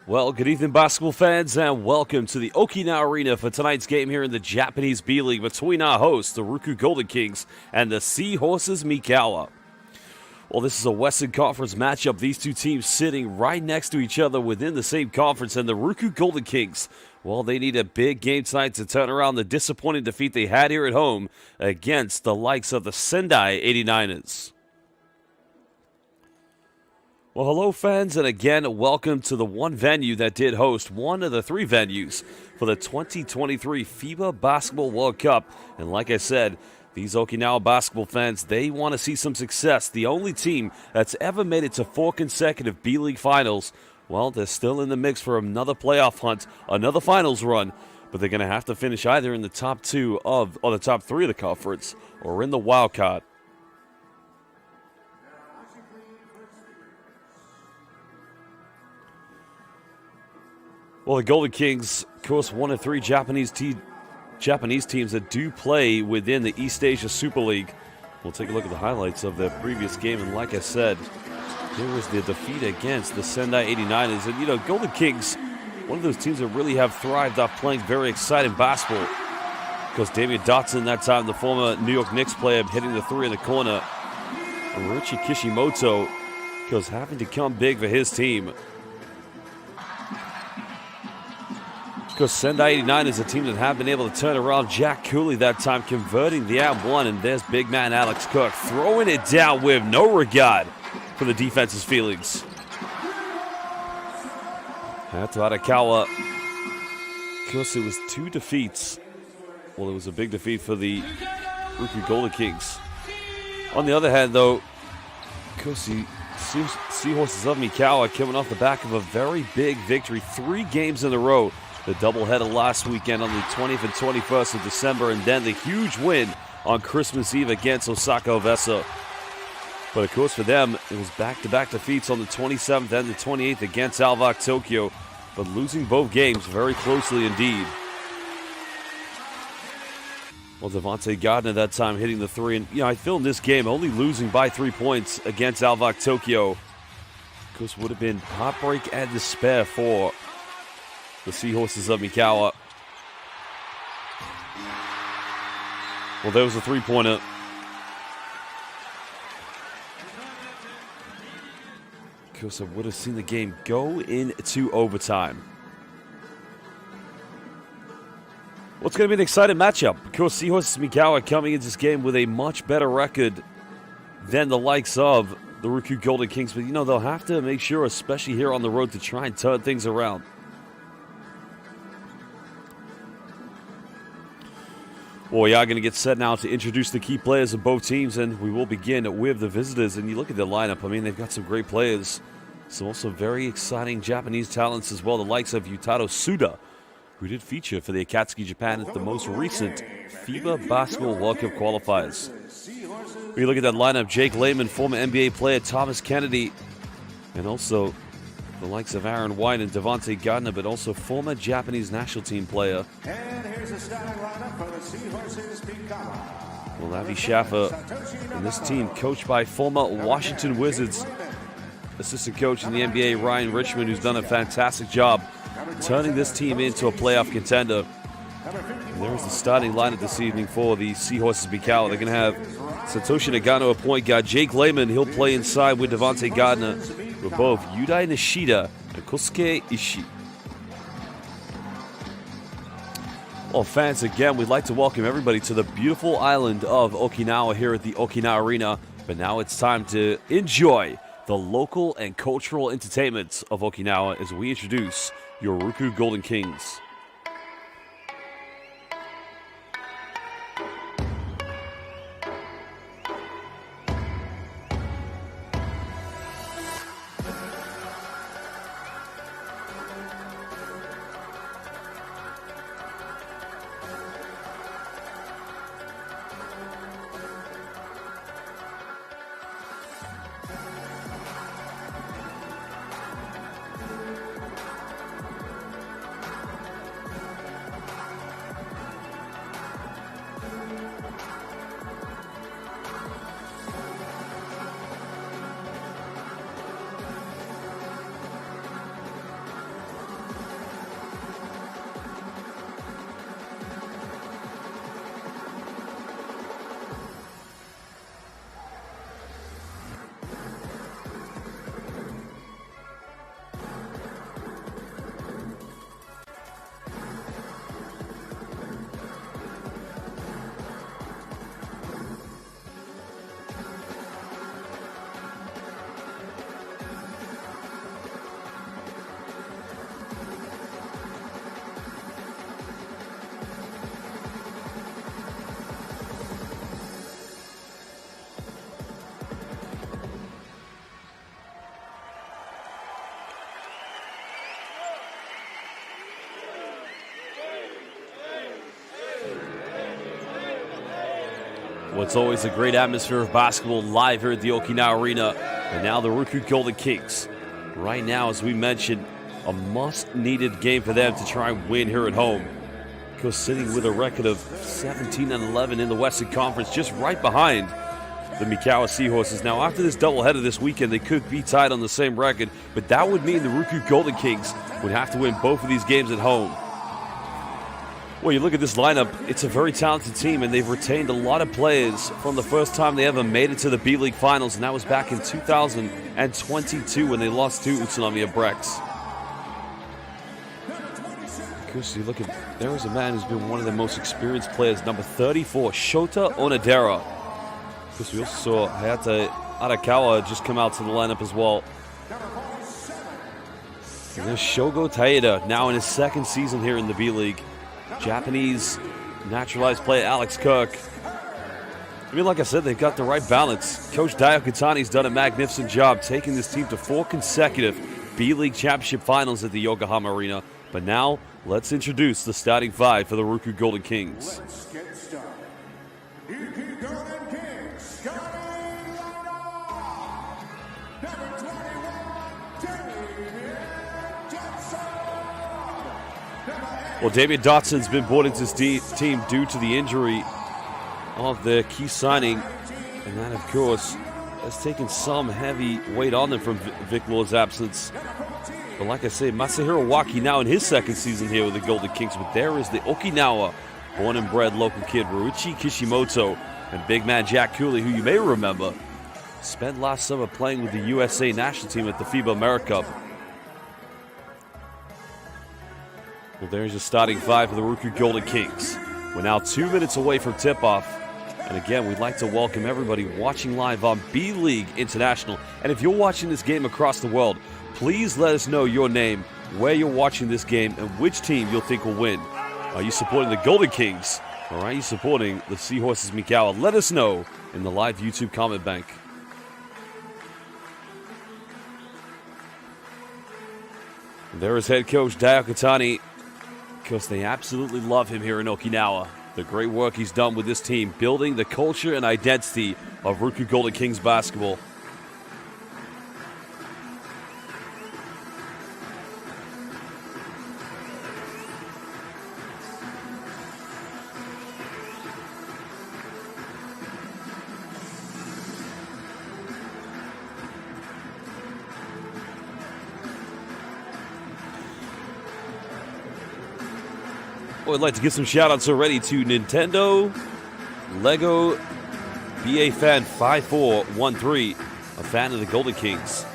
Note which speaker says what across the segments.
Speaker 1: Well, good evening, basketball fans, and welcome to the Okinawa Arena for tonight's game here in the Japanese B.LEAGUE between our hosts, the RYUKYU Golden Kings, and the SEAHORSES MIKAWA. Well, this is a Western Conference matchup. These two teams sitting right next to each other within the same conference, and the RYUKYU Golden Kings, well, they need a big game tonight to turn around the disappointing defeat they had here at home against the likes of the Sendai 89ers. Well, hello, fans, and again, welcome to the one venue that did host one of the three venues for the 2023 FIBA Basketball World Cup. And like I said, these Okinawa basketball fans, they want to see some success. The only team that's ever made it to 4 consecutive B.LEAGUE finals, well, they're still in the mix for another playoff hunt, another finals run, but they're going to have to finish either in the top 2 or the top 3 of the conference or in the wild card. Well, the Golden Kings, of course, one of 3 Japanese teams that do play within the East Asia Super League. We'll take a look at the highlights of their previous game, and like I said, here was the defeat against the Sendai 89ers. And, you know, Golden Kings, one of those teams that really have thrived off playing very exciting basketball. Because Damian Dotson, that time the former New York Knicks player, hitting the 3 in the corner. And Richie Kishimoto, because having to come big for his team. Because Sendai 89 is a team that have been able to turn around. Jack Cooley that time converting the @1, and there's big man Alex Cook throwing it down with no regard for the defense's feelings. Hato Arakawa, of course, it was 2 defeats. Well, it was a big defeat for the RYUKYU Golden Kings. On the other hand, though, of course, the SEAHORSES of MIKAWA coming off the back of a very big victory, 3 games in a row. The doubleheader last weekend on the 20th and 21st of December, and then the huge win on Christmas Eve against Osaka Ovesa. But of course for them, it was back-to-back defeats on the 27th and the 28th against Alvak Tokyo, but losing both games very closely indeed. Well, Devontae Gardner that time hitting the 3, and I filmed this game only losing by 3 points against Alvak Tokyo. Of course, would have been heartbreak and despair for the SEAHORSES of MIKAWA. Well, there was a 3-pointer. Of course, I would have seen the game go into overtime. Well, it's going to be an exciting matchup. Of course, SEAHORSES MIKAWA coming into this game with a much better record than the likes of the RYUKYU Golden Kings. But, they'll have to make sure, especially here on the road, to try and turn things around. Well, we are going to get set now to introduce the key players of both teams, and we will begin with the visitors. And you look at their lineup, they've got some great players. Some also very exciting Japanese talents as well, the likes of Yutaro Suda, who did feature for the Akatsuki Japan at the most recent FIBA Basketball World Cup qualifiers. When you look at that lineup, Jake Layman, former NBA player Thomas Kennedy, and also the likes of Aaron White and Devontae Gardner, but also former Japanese national team player.
Speaker 2: And here's the starting lineup for the SEAHORSES MIKAWA.
Speaker 1: Well, Avi Schaffer and this team, coached by former Washington Wizards assistant coach in the NBA, Ryan Richmond, who's done a fantastic job turning this team into a playoff contender. And there's the starting lineup this evening for the SEAHORSES MIKAWA. They're going to have Satoshi Nagano, a point guard. Jake Layman, he'll play inside with Devontae Gardner, with both Yudai Nishida and Kosuke Ishii. Well, fans, again, we'd like to welcome everybody to the beautiful island of Okinawa here at the Okinawa Arena. But now it's time to enjoy the local and cultural entertainment of Okinawa as we introduce your RYUKYU Golden Kings. Well, it's always a great atmosphere of basketball live here at the Okinawa Arena. And now the RYUKYU Golden Kings. Right now, as we mentioned, a must-needed game for them to try and win here at home. Because sitting with a record of 17-11 in the Western Conference, just right behind the MIKAWA SEAHORSES. Now, after this doubleheader this weekend, they could be tied on the same record, but that would mean the RYUKYU Golden Kings would have to win both of these games at home. Well, you look at this lineup, it's a very talented team, and they've retained a lot of players from the first time they ever made it to the B.LEAGUE Finals, and that was back in 2022 when they lost to Utsunomiya Brex. Because you look at, there is a man who's been one of the most experienced players, number 34, Shota Onodera. Because we also saw Hayata Arakawa just come out to the lineup as well. And there's Shogo Taeda, now in his second season here in the B-League. Japanese naturalized player Alex Kirk. I mean, like I said, they've got the right balance. Coach Dayo Katani's done a magnificent job taking this team to 4 consecutive B-League Championship Finals at the Yokohama Arena. But now, let's introduce the starting 5 for the RYUKYU Golden Kings.
Speaker 2: Let's get started. RYUKYU Golden Kings, starting lineup. Number 21,
Speaker 1: Well, Damian Dotson's been brought into this team due to the injury of their key signing. And that, of course, has taken some heavy weight on them from Vic Law's absence. But like I say, Masahiro Waki now in his second season here with the Golden Kings. But there is the Okinawa born and bred local kid, Ryuichi Kishimoto, and big man Jack Cooley, who you may remember, spent last summer playing with the USA national team at the FIBA AmeriCup. Well, there's your starting 5 for the RYUKYU Golden Kings. We're now 2 minutes away from tip-off. And again, we'd like to welcome everybody watching live on B.LEAGUE International. And if you're watching this game across the world, please let us know your name, where you're watching this game, and which team you'll think will win. Are you supporting the Golden Kings, or are you supporting the SEAHORSES MIKAWA? Let us know in the live YouTube comment bank. And there is head coach Dayo Katani, because they absolutely love him here in Okinawa. The great work he's done with this team, building the culture and identity of RYUKYU Golden Kings basketball. Well, I'd like to give some shout-outs already to Nintendo, Lego, BA Fan 5413, a fan of the Golden Kings.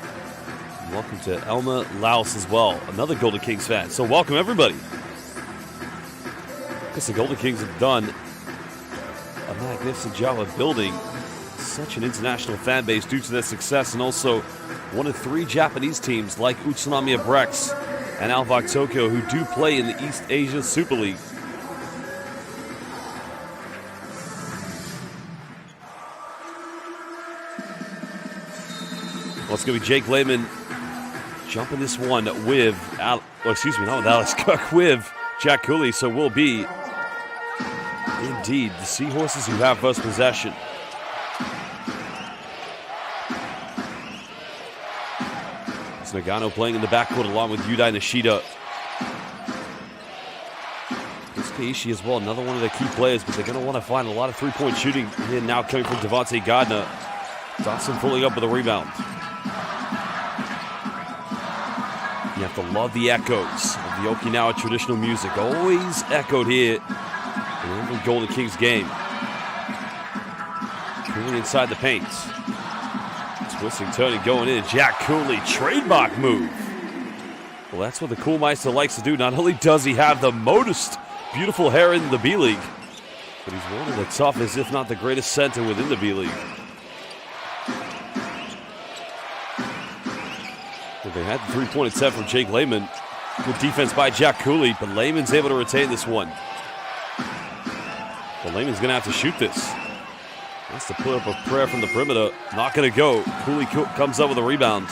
Speaker 1: And welcome to Elma Laos as well, another Golden Kings fan. So welcome, everybody. Because the Golden Kings have done a magnificent job of building such an international fan base due to their success, and also one of 3 Japanese teams like Utsunomiya Brex and Alvak Tokyo, who do play in the East Asia Super League. Well, it's going to be Jake Lehman jumping this one with, not with Alex Cook, with Jack Cooley. So we'll be, indeed, the SEAHORSES who have first possession. Nagano playing in the backcourt along with Yudai Nishida. It's Keiichi as well, another one of their key players, but they're going to want to find a lot of three-point shooting here now coming from Devontae Gardner. Dotson pulling up with a rebound. You have to love the echoes of the Okinawa traditional music, always echoed here in every Golden Kings game. Cooley inside the paint. Twisting, turning, going in. Jack Cooley, trademark move. Well, that's what the Cool Meister likes to do. Not only does he have the most beautiful hair in the B-League, but he's one of the toughest, if not the greatest center within the B-League. Well, they had the three-point attempt from Jake Lehman. Good defense by Jack Cooley, but Lehman's able to retain this one. Well, Lehman's going to have to shoot this. That's to put up a prayer from the perimeter. Not going to go. Cooley comes up with a rebound.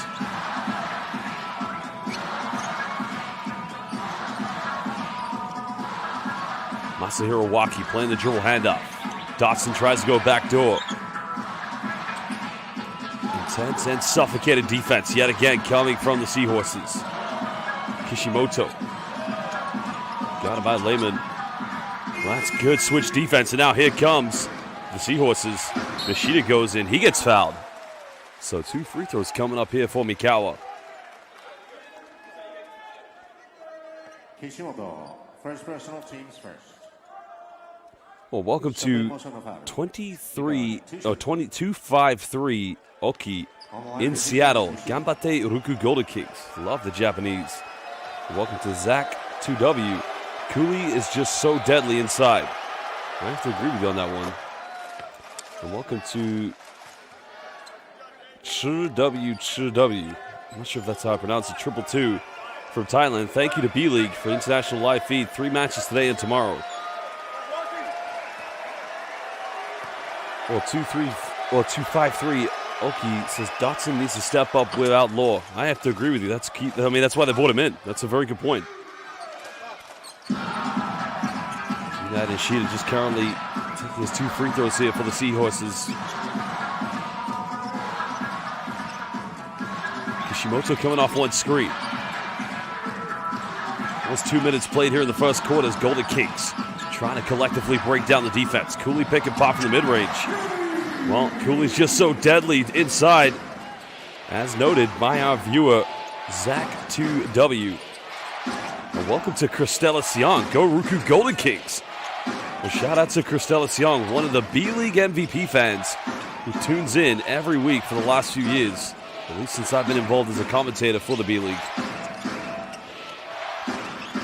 Speaker 1: Masahiro Waki playing the dribble handoff. Dotson tries to go back door. Intense and suffocated defense yet again coming from the Seahorses. Kishimoto. Got it by Lehman. Well, that's good switch defense. And now here comes the Seahorses. Nishida goes in. He gets fouled. So 2 free throws coming up here for Mikawa.
Speaker 2: Kishimoto, first personal, teams first.
Speaker 1: Well, welcome to 22-5-3 Oki in Seattle. Ganbatte Ryukyu Golden Kings. Love the Japanese. Welcome to Zach 2W. Cooley is just so deadly inside. I have to agree with you on that one. And welcome to CHW. I'm not sure if that's how I pronounce it. 222 from Thailand. Thank you to B.LEAGUE for the international live feed. 3 matches today and tomorrow. Well, 2-5-3. Oki says Dotson needs to step up without Law. I have to agree with you. That's key. I mean, that's why they brought him in. That's a very good point. United Nishida just currently taking his 2 free throws here for the Seahorses. Kishimoto coming off one screen. Almost 2 minutes played here in the first quarter as Golden Kings trying to collectively break down the defense. Cooley pick and pop from the mid-range. Well, Cooley's just so deadly inside, as noted by our viewer, Zach 2W. And welcome to Christella Siong. Go RYUKYU Golden Kings. Well, shout out to Christella Siong, one of the B.LEAGUE MVP fans who tunes in every week for the last few years, at least since I've been involved as a commentator for the B.LEAGUE.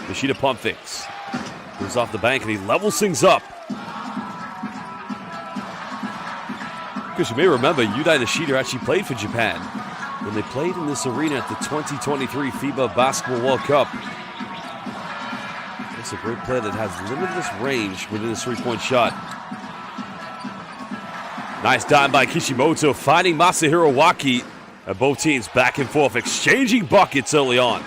Speaker 1: Nishida pump fakes. Goes off the bank and he levels things up. Because you may remember, Yudai Nishida actually played for Japan when they played in this arena at the 2023 FIBA Basketball World Cup. It's a great player that has limitless range within his three-point shot. Nice dime by Kishimoto, finding Masahiro Waki. And both teams back and forth, exchanging buckets early on.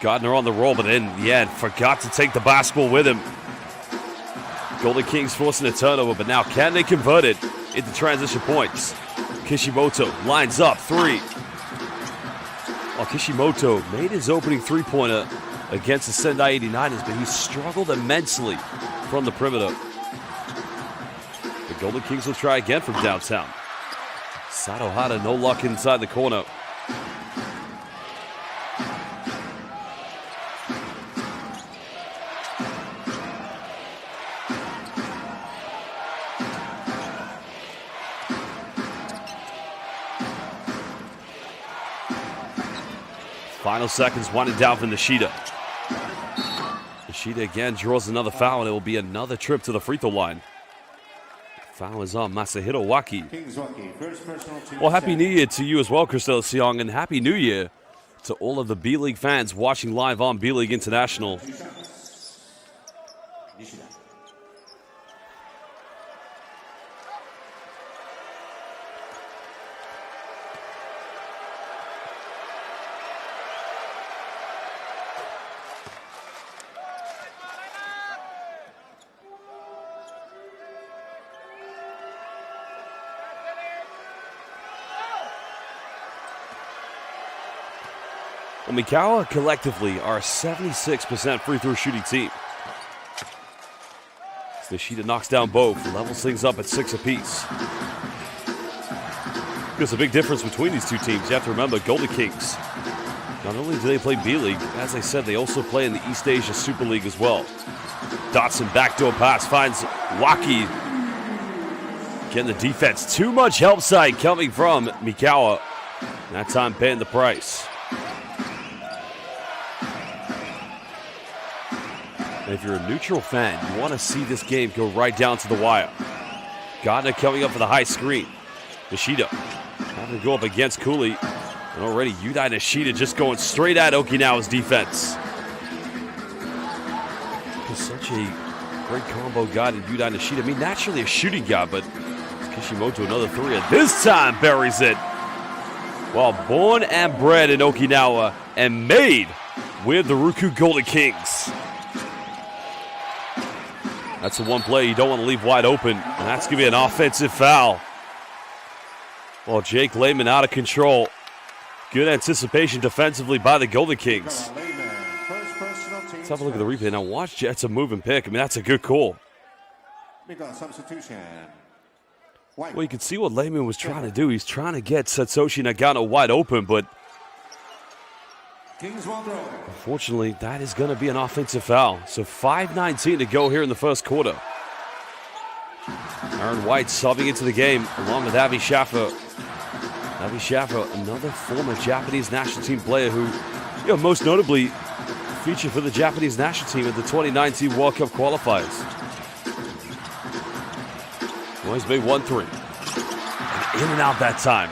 Speaker 1: Gardner on the roll, but in the end, forgot to take the basketball with him. Golden Kings forcing a turnover, but now can they convert it into transition points? Kishimoto lines up 3. Well, Kishimoto made his opening three-pointer against the Sendai 89ers, but he struggled immensely from the perimeter. The Golden Kings will try again from downtown. Sato Hada, no luck inside the corner. Final seconds winding down for Nishida. Nishida again draws another foul, and it will be another trip to the free throw line. Foul is on Masahiro Waki. Well, Happy New Year to you as well, Christelle Siong, and Happy New Year to all of the B.LEAGUE fans watching live on B.LEAGUE International. Well, Mikawa collectively are a 76% free throw shooting team. Nishida knocks down both, levels things up at 6 apiece. There's a big difference between these two teams. You have to remember, Golden Kings, not only do they play B.LEAGUE, as I said, they also play in the East Asia Super League as well. Dotson backdoor pass finds Waki. Getting the defense. Too much help side coming from Mikawa. That time paying the price. And if you're a neutral fan, you want to see this game go right down to the wire. Gardner coming up for the high screen. Nishida having to go up against Cooley. And already Yudai Nishida just going straight at Okinawa's defense. It's such a great combo guard in Yudai Nishida. I mean, naturally a shooting guard, but Kishimoto another 3. And this time buries it. Well, born and bred in Okinawa and made with the RYUKYU Golden Kings. That's the one play you don't want to leave wide open, and that's going to be an offensive foul. Well, Jake Lehman out of control. Good anticipation defensively by the Golden Kings. Let's have a look at the replay. Now watch Jets a move and pick. I mean, that's a good call. Well, you can see what Lehman was trying to do. He's trying to get Satsushi Nagano wide open, but unfortunately, that is going to be an offensive foul. So 5:19 to go here in the first quarter. Aaron White subbing into the game along with Avi Schaffer. Avi Schaffer, another former Japanese national team player who, most notably featured for the Japanese national team at the 2019 World Cup qualifiers. Well, he's made 1-3. And in and out that time.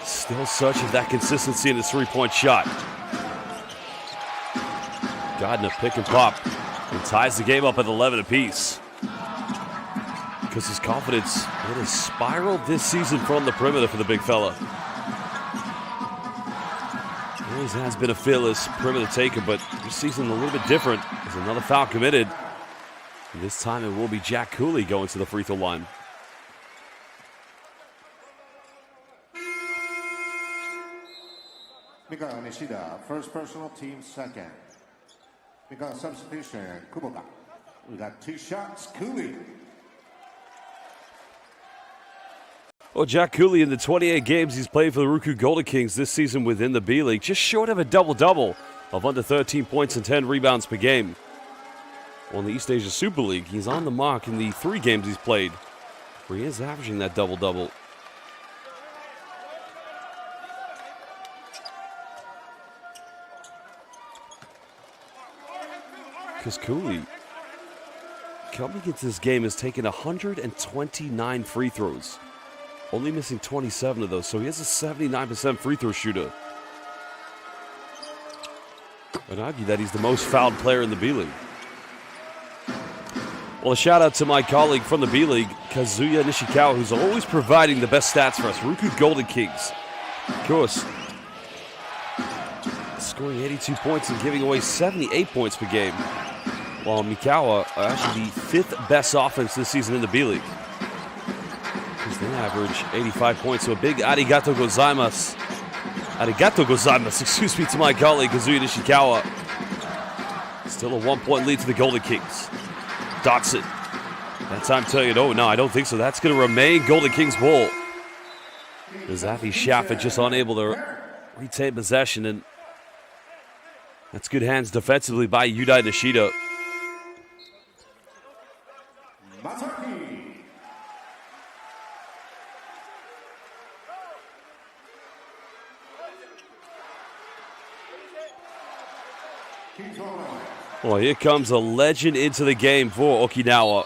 Speaker 1: Still searching for that consistency in his three-point shot. Gardner pick and pop and ties the game up at 11 apiece. Because his confidence, it has spiraled this season from the perimeter for the big fella. He always has been a fearless perimeter taker, but this season a little bit different. There's another foul committed. And this time it will be Jack Cooley going to the free throw line.
Speaker 2: Mikawa Nishida, first personal, team second. Mikawa substitution, Kubota. We got 2 shots, Cooley.
Speaker 1: Well, Jack Cooley, in the 28 games he's played for the RYUKYU Golden Kings this season within the B-League, just short of a double-double of under 13 points and 10 rebounds per game. Well, in the East Asia Super League, he's on the mark in the 3 games he's played, where he is averaging that double-double. Because Cooley, coming into this game, has taken 129 free throws. Only missing 27 of those, so he has a 79% free throw shooter. I'd argue that he's the most fouled player in the B-League. Well, a shout out to my colleague from the B-League, Kazuya Nishikawa, who's always providing the best stats for us. RYUKYU Golden Kings, of course, scoring 82 points and giving away 78 points per game. While Mikawa are actually the 5th best offense this season in the B-League. They average 85 points, so a big arigato gozaimasu. Arigato gozaimasu, excuse me, to my colleague Kazuya Nishikawa. Still a 1-point lead to the Golden Kings. Dotson. That time telling you, no, I don't think so. That's going to remain Golden Kings ball. As Avi Schaffer just unable to retain possession, and that's good hands defensively by Yudai Nishida. Well, here comes a legend into the game for Okinawa.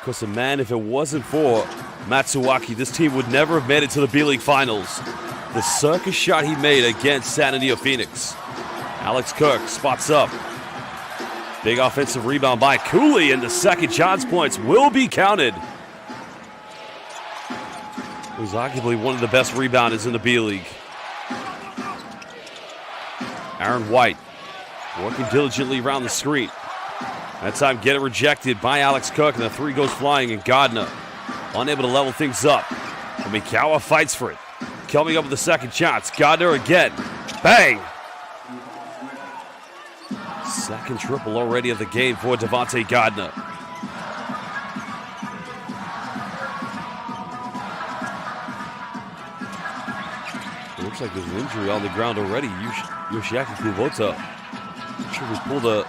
Speaker 1: Because, man, if it wasn't for Matsuwaki, this team would never have made it to the B-League Finals. The circus shot he made against San Antonio Phoenix. Alex Kirk spots up. Big offensive rebound by Cooley, and the second chance points will be counted. He's arguably one of the best rebounders in the B-League. Aaron White working diligently around the screen. That time get it rejected by Alex Cook, and the 3 goes flying, and Gardner unable to level things up. And Mikawa fights for it. Coming up with the second chance. Gardner again. Bang! Second triple already of the game for Devontae Gardner. It looks like there's an injury on the ground already. Yoshiaki Kubota. Not sure if he pulled a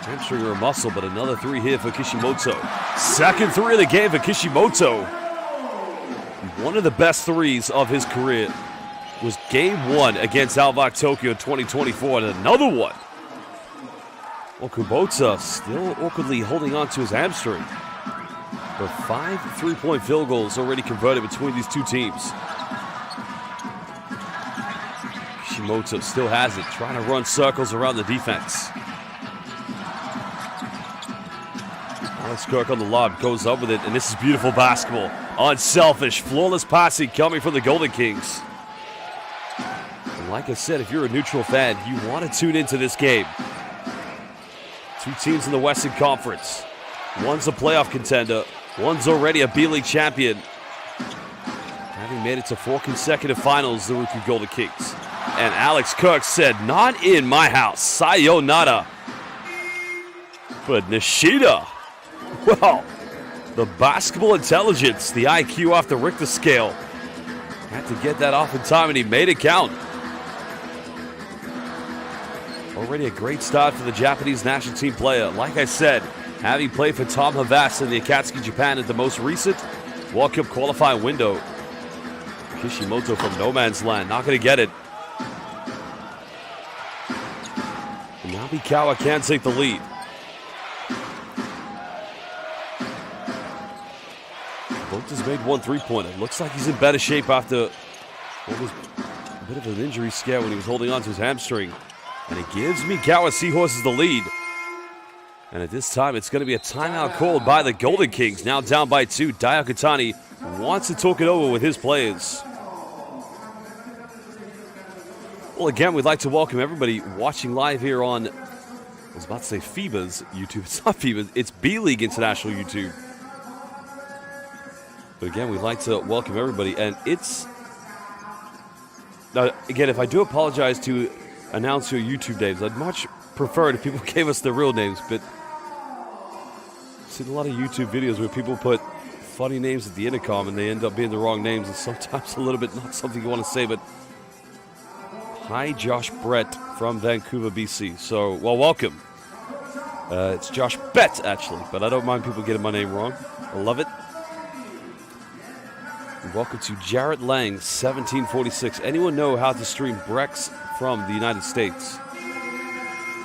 Speaker 1: hamstring or a muscle, but another 3 here for Kishimoto. Second 3 of the game for Kishimoto. One of the best 3s of his career was game 1 against Alvak Tokyo 2024, and another one. Well, Kubota still awkwardly holding on to his hamstring. But 5 3-point field goals already converted between these two teams. Kishimoto still has it, trying to run circles around the defense. Alex Kirk on the lob, goes up with it, and this is beautiful basketball. Unselfish, flawless passing coming from the Golden Kings. And like I said, if you're a neutral fan, you want to tune into this game. Two teams in the Western Conference. One's a playoff contender. One's already a B-League champion. Having made it to 4 consecutive finals, the RYUKYU Golden Kings. And Alex Kirk said, "Not in my house. Sayonara." But Nishida, well, the basketball intelligence, the IQ off the Richter scale, had to get that off in time, and he made it count. Already a great start for the Japanese national team player. Like I said, having played for Tom Havas in the Akatsuki Japan at the most recent World Cup qualifying window. Kishimoto from no man's land, not going to get it. And now MIKAWA can take the lead. Bota's made 1 3-pointer. Looks like he's in better shape after what was a bit of an injury scare when he was holding on to his hamstring. And it gives MIKAWA Seahorses the lead. And at this time, it's going to be a timeout called by the Golden Kings. Now down by 2. Dai Okatani wants to talk it over with his players. Well, again, we'd like to welcome everybody watching live here on, I was about to say FIBA's YouTube. It's not FIBA, it's B.LEAGUE International YouTube. But again, we'd like to welcome everybody. And it's, now, again, if I do apologize to announce your YouTube names, I'd much prefer it if people gave us their real names. But I've seen a lot of YouTube videos where people put funny names at the intercom and they end up being the wrong names, and sometimes a little bit not something you want to say. But hi, Josh Brett from Vancouver, BC. So, well, welcome. It's Josh Bett, actually, but I don't mind people getting my name wrong. I love it. And welcome to Jarrett Lang, 1746. Anyone know how to stream Brex from the United States?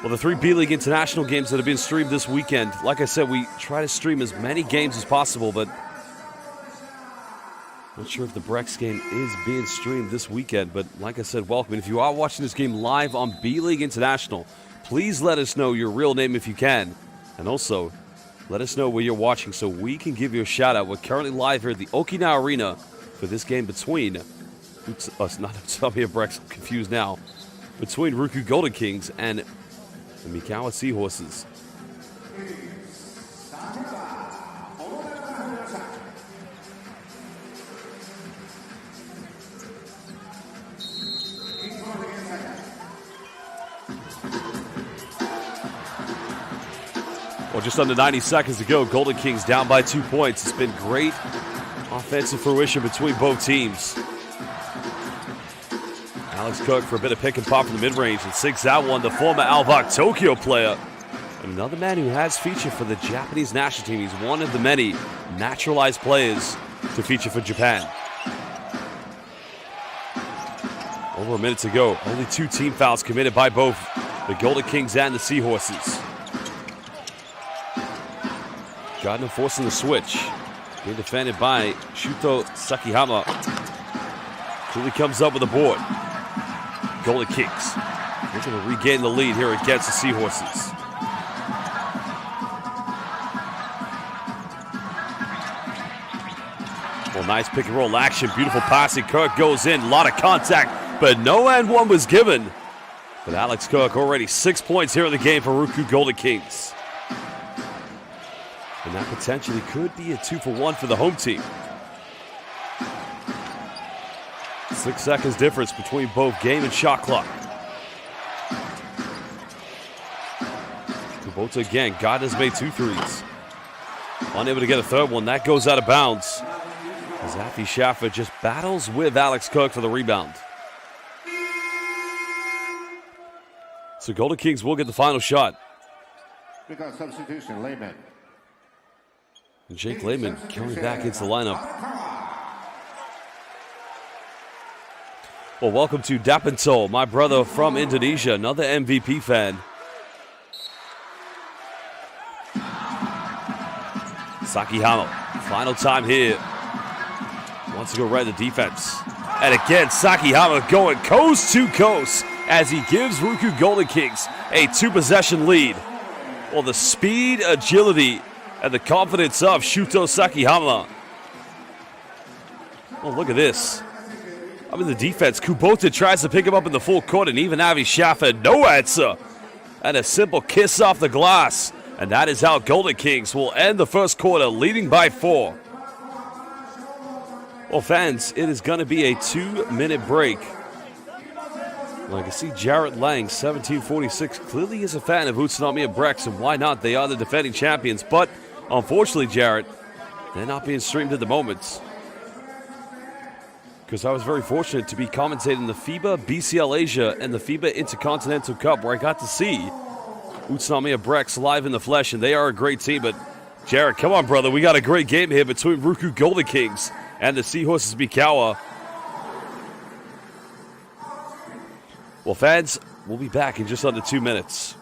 Speaker 1: Well, the 3 B.LEAGUE International games that have been streamed this weekend, like I said, we try to stream as many games as possible, but not sure if the Brex game is being streamed this weekend. But like I said, welcome. And if you are watching this game live on B.LEAGUE International, please let us know your real name if you can. And also, let us know where you're watching so we can give you a shout out. We're currently live here at the Okinawa Arena for this game between, I'm confused now, between RYUKYU Golden Kings and the MIKAWA Seahorses. Well, just under 90 seconds to go. Golden Kings down by 2 points. It's been great offensive fruition between both teams. Alex Cook for a bit of pick and pop from the mid-range and sinks that one. The former Alvok Tokyo player. Another man who has featured for the Japanese national team. He's one of the many naturalized players to feature for Japan. Over a minute to go. Only 2 team fouls committed by both the Golden Kings and the Seahorses. Gardner forcing the switch. Being defended by Shuto Sakihama. Truly comes up with the board. Golden Kings looking to regain the lead here against the Seahorses. Well, nice pick and roll action. Beautiful passing. Kirk goes in. A lot of contact, but no and one was given. But Alex Kirk already 6 points here in the game for RYUKYU Golden Kings. And that potentially could be a 2-for-1 for the home team. 6 seconds difference between both game and shot clock. Kubota again. Gardner's made 2 threes. Unable to get a third one. That goes out of bounds. As Afi Schaffer just battles with Alex Cook for the rebound. So Golden Kings will get the final shot.
Speaker 2: Because substitution, Lehman.
Speaker 1: And Jake Lehman coming back into the lineup. Well, welcome to Dapentol, my brother from Indonesia, another MVP fan. Sakihama, final time here. Wants to go right at the defense. And again, Sakihama going coast to coast as he gives RYUKYU Golden Kings a 2-possession lead. Well, the speed, agility, and the confidence of Shuto Sakihama. Oh, look at this. I mean, the defense. Kubota tries to pick him up in the full court, and even Avi Schaffer, no answer. and a simple kiss off the glass. And that is how Golden Kings will end the first quarter, leading by 4. Well, fans, it is going to be a 2-minute break. Well, I can see Jarrett Lang, 1746, clearly is a fan of Utsunomiya Brex, and why not? They are the defending champions. But unfortunately, Jarrett, they're not being streamed at the moment. Because I was very fortunate to be commentating the FIBA BCL Asia and the FIBA Intercontinental Cup, where I got to see Utsunomiya Brex live in the flesh, and they are a great team. But Jarrett, come on, brother, we got a great game here between RYUKYU Golden Kings and the SEAHORSES MIKAWA. Well, fans, we'll be back in just under 2 minutes.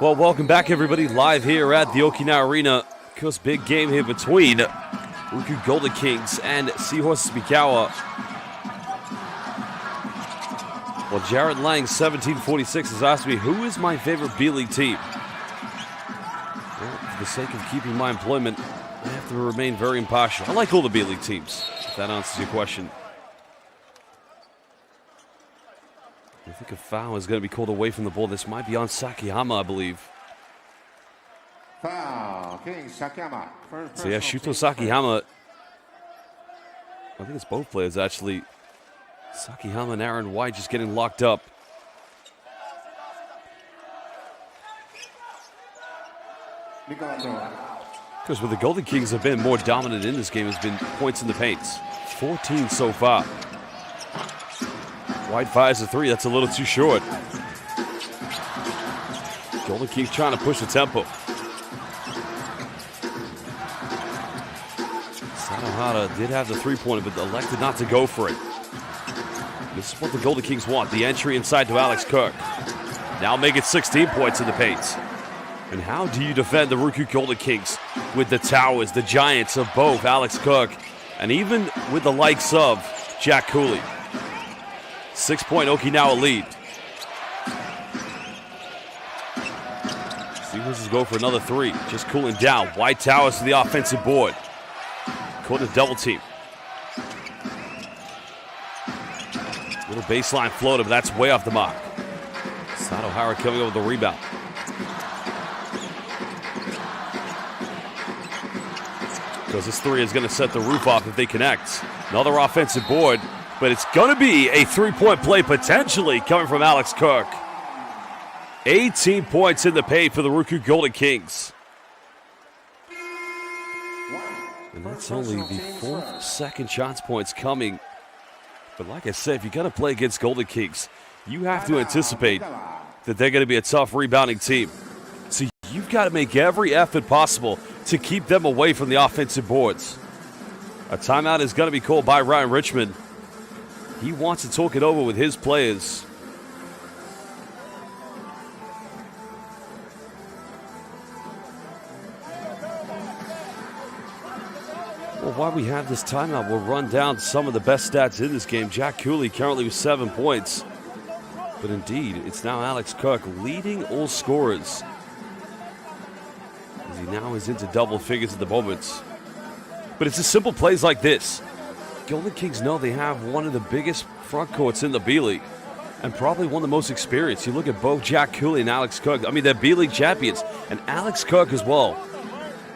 Speaker 1: Well, welcome back, everybody, live here at the Okinawa Arena. Of course, big game here between RYUKYU Golden Kings and SEAHORSES MIKAWA. Well, Jarrett Lang, 1746, has asked me, who is my favorite B.LEAGUE team? Well, for the sake of keeping my employment, I have to remain very impartial. I like all the B.LEAGUE teams, if that answers your question. I think a foul is going to be called away from the ball. This might be on Sakiyama, I believe.
Speaker 2: Foul, King Sakiyama.
Speaker 1: So yeah, Shuto Sakiyama. I think it's both players, actually. Sakiyama and Aaron White just getting locked up. Because where the Golden Kings have been more dominant in this game has been points in the paint. 14 so far. White fires a 3. That's a little too short. Golden Kings trying to push the tempo. Sanohara did have the 3-pointer, but elected not to go for it. This is what the Golden Kings want. The entry inside to Alex Kirk. Now make it 16 points in the paint. And how do you defend the RYUKYU Golden Kings with the towers, the giants of both Alex Kirk, and even with the likes of Jack Cooley? 6-point Okinawa lead. SEAHORSES go for another 3. Just cooling down. White towers to the offensive board. Caught a double team. Little baseline floater, but that's way off the mark. Sanohara coming over the rebound. Because this 3 is going to set the roof off if they connect. Another offensive board. But it's going to be a 3-point play potentially coming from Alex Kirk. 18 points in the paint for the RYUKYU Golden Kings. And that's only the 4th second chance points coming. But like I said, if you're going to play against Golden Kings, you have to anticipate that they're going to be a tough rebounding team. So you've got to make every effort possible to keep them away from the offensive boards. A timeout is going to be called by Ryan Richmond. He wants to talk it over with his players. Well, while we have this timeout, we'll run down some of the best stats in this game. Jack Cooley currently with 7 points. But indeed, it's now Alex Kirk leading all scorers, as he now is into double figures at the moment. But it's just simple plays like this. Golden Kings know they have one of the biggest front courts in the B-League, and probably one of the most experienced. You look at both Jack Cooley and Alex Kirk. I mean, they're B-League champions, and Alex Kirk as well.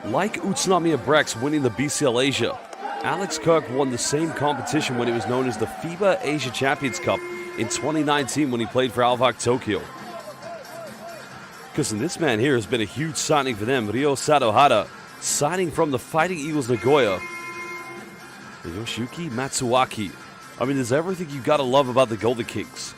Speaker 1: Like Utsunomiya Brex winning the BCL Asia, Alex Kirk won the same competition when it was known as the FIBA Asia Champions Cup in 2019 when he played for Alvak Tokyo. Because this man here has been a huge signing for them. Ryo Sadohara signing from the Fighting Eagles Nagoya. Yoshiyuki Matsuaki. I mean, there's everything you got to love about the Golden Kings.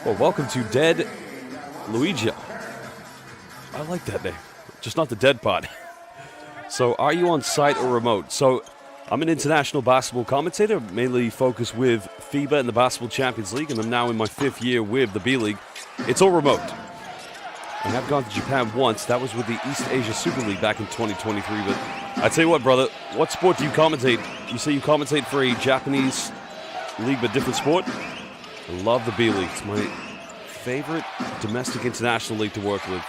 Speaker 1: Well, welcome to Dead Luigi. I like that name, just not the dead part. So, are you on site or remote? So, I'm an international basketball commentator, mainly focused with FIBA and the Basketball Champions League, and I'm now in my 5th year with the B.LEAGUE. It's all remote. I have gone to Japan once. That was with the East Asia Super League back in 2023. But I tell you what, brother, what sport do you commentate? You say you commentate for a Japanese league but different sport? I love the B.LEAGUE. It's my favorite domestic international league to work with.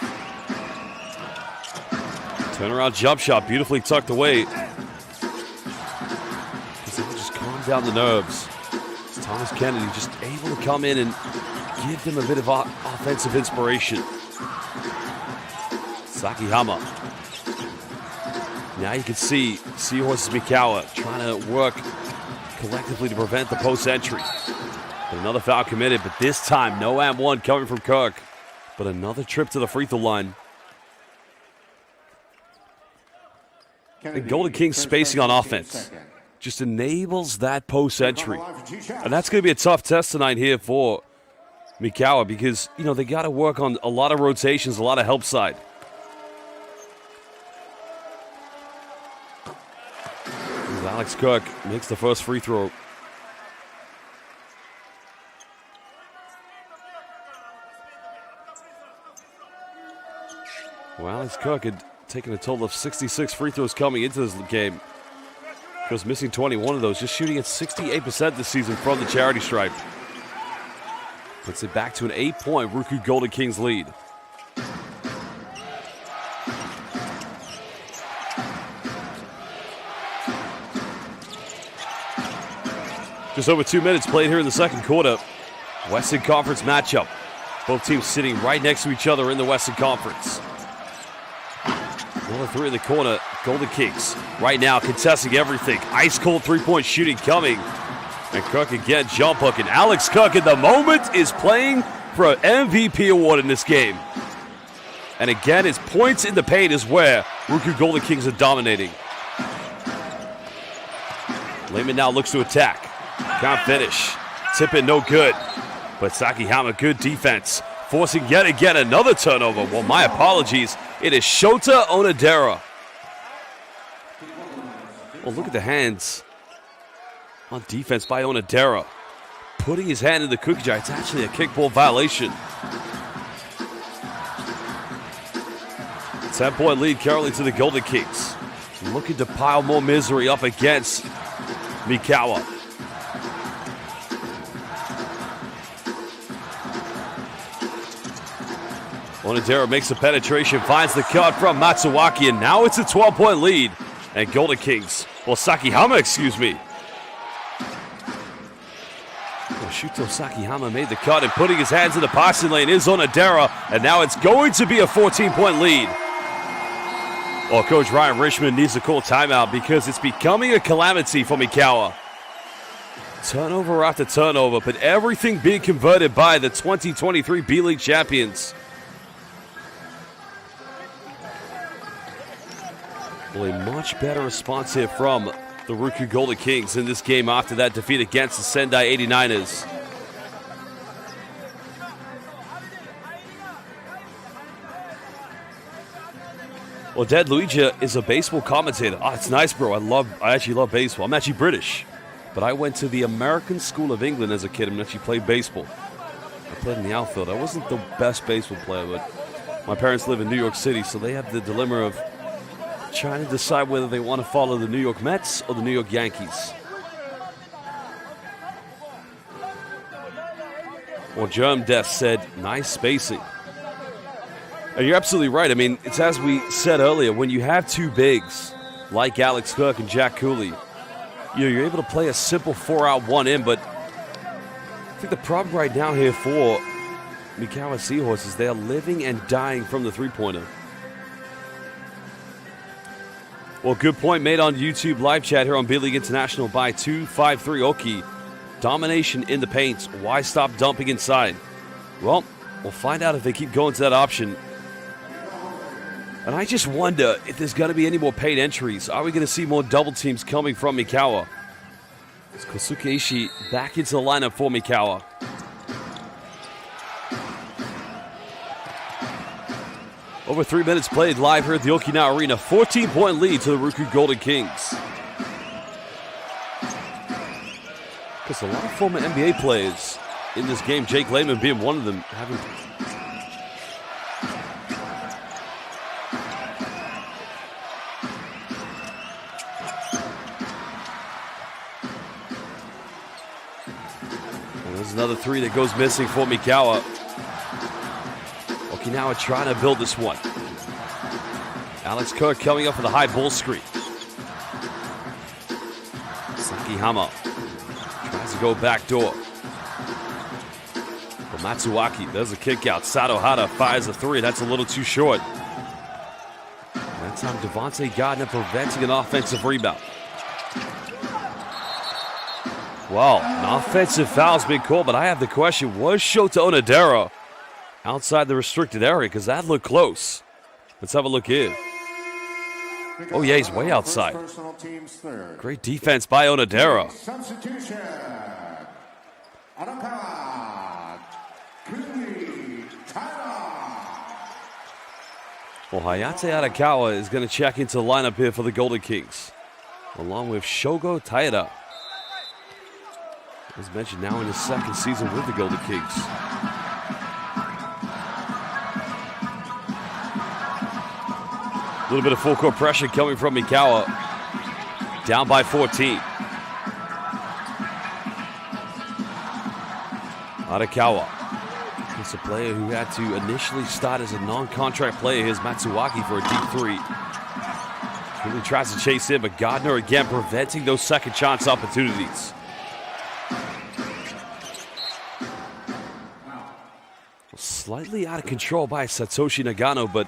Speaker 1: Turnaround jump shot, beautifully tucked away. Because it will just calm down the nerves. It's Thomas Kennedy just able to come in and give them a bit of offensive inspiration. Sakihama. Now you can see SEAHORSES MIKAWA trying to work collectively to prevent the post entry. But another foul committed, but this time no and one coming from Kirk. But another trip to the free throw line. The Golden Kings spacing on offense just enables that post entry. And that's going to be a tough test tonight here for MIKAWA because, you know, they got to work on a lot of rotations, a lot of help side. As Alex Kirk makes the first free throw. Well, Alex Kirk had taken a total of 66 free throws coming into this game. He was missing 21 of those, just shooting at 68% this season from the charity stripe. Puts it back to an 8-point RYUKYU Golden Kings lead. Just over 2 minutes played here in the second quarter. Western Conference matchup. Both teams sitting right next to each other in the Western Conference. Another three in the corner, Golden Kings right now contesting everything. Ice cold three-point shooting coming. And Kirk again jump hooking. Alex Kirk at the moment is playing for an MVP award in this game. And again, his points in the paint is where RYUKYU Golden Kings are dominating. Lehman now looks to attack. Can't finish. Tip in no good. But Sakihama, good defense. Forcing yet again another turnover. Well, my apologies. It is Shota Onodera. Well, look at the hands on defense by Onodera. Putting his hand in the cookie jar. It's actually a kickball violation. 10-point lead currently to the Golden Kings. Looking to pile more misery up against MIKAWA. Onodera makes a penetration, finds the cut from Matsuaki, and now it's a 12-point lead. And Golden Kings, well, Sakihama, excuse me. Well, Shuto Sakihama made the cut, and putting his hands in the passing lane is Onodera, and now it's going to be a 14-point lead. Well, Coach Ryan Richmond needs to call timeout because it's becoming a calamity for MIKAWA. Turnover after turnover, but everything being converted by the 2023 B.LEAGUE champions. Well, a much better response here from the RYUKYU Golden Kings in this game after that defeat against the Sendai 89ers. Well, Dad Luigi is a baseball commentator. Oh, it's nice, bro. I actually love baseball. I'm actually British, but I went to the American School of England as a kid and actually played baseball. I played in the outfield. I wasn't the best baseball player, but my parents live in New York City, so they have the dilemma of trying to decide whether they want to follow the New York Mets or the New York Yankees. Well, Germ Death said, nice spacing. And you're absolutely right. I mean, it's as we said earlier, when you have two bigs like Alex Kirk and Jack Cooley, you're able to play a simple 4-out, 1-in, but I think the problem right now here for Mikawa Seahorses, they are living and dying from the three-pointer. Well, good point made on YouTube live chat here on B.LEAGUE International by 253 Oki. Domination in the paint. Why stop dumping inside? Well, we'll find out if they keep going to that option. And I just wonder if there's going to be any more paint entries. Are we going to see more double teams coming from Mikawa? It's Kosuke Ishii back into the lineup for Mikawa. Over 3 minutes played live here at the Okinawa Arena. 14-point lead to the RYUKYU Golden Kings. Because a lot of former NBA players in this game, Jake Layman being one of them, having... And there's another three that goes missing for Mikawa. Okinawa trying to build this one. Alex Kirk coming up for the high ball screen. Sakihama tries to go back door. But Matsuaki, there's a kick out. Sato Hara fires a three. That's a little too short. That time Devontae Gardner preventing an offensive rebound. Well, an offensive foul's been called, but I have the question, was Shota Onodera outside the restricted area? Because that looked close. Let's have a look here. Oh, yeah, he's way outside. Great defense by Onodera.
Speaker 2: Substitution.
Speaker 1: Well, Hayate Arakawa is going to check into the lineup here for the Golden Kings, along with Shogo Taira. As mentioned, now in his second season with the Golden Kings. A little bit of full court pressure coming from Mikawa. Down by 14. Arakawa. It's a player who had to initially start as a non-contract player. Here's Matsuaki for a deep three. Really tries to chase in, but Gardner again preventing those second chance opportunities. Slightly out of control by Satoshi Nagano, but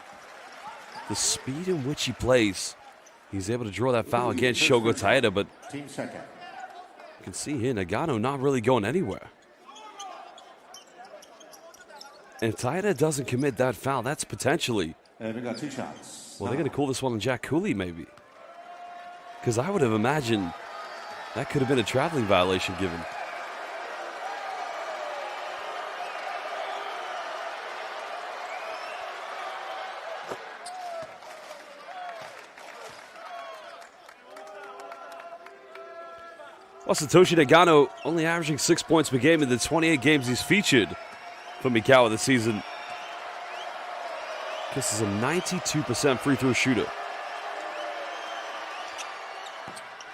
Speaker 1: the speed in which he plays, he's able to draw that foul against Shogo Taira, but you can see here Nagano not really going anywhere. And if Taira doesn't commit that foul, that's potentially...
Speaker 2: And we got 2 shots.
Speaker 1: Well, they're going to call this one on Jack Cooley, maybe. Because I would have imagined that could have been a traveling violation given. Well, Satoshi Nagano only averaging 6 points per game in the 28 games he's featured for Mikawa this season. This is a 92% free throw shooter.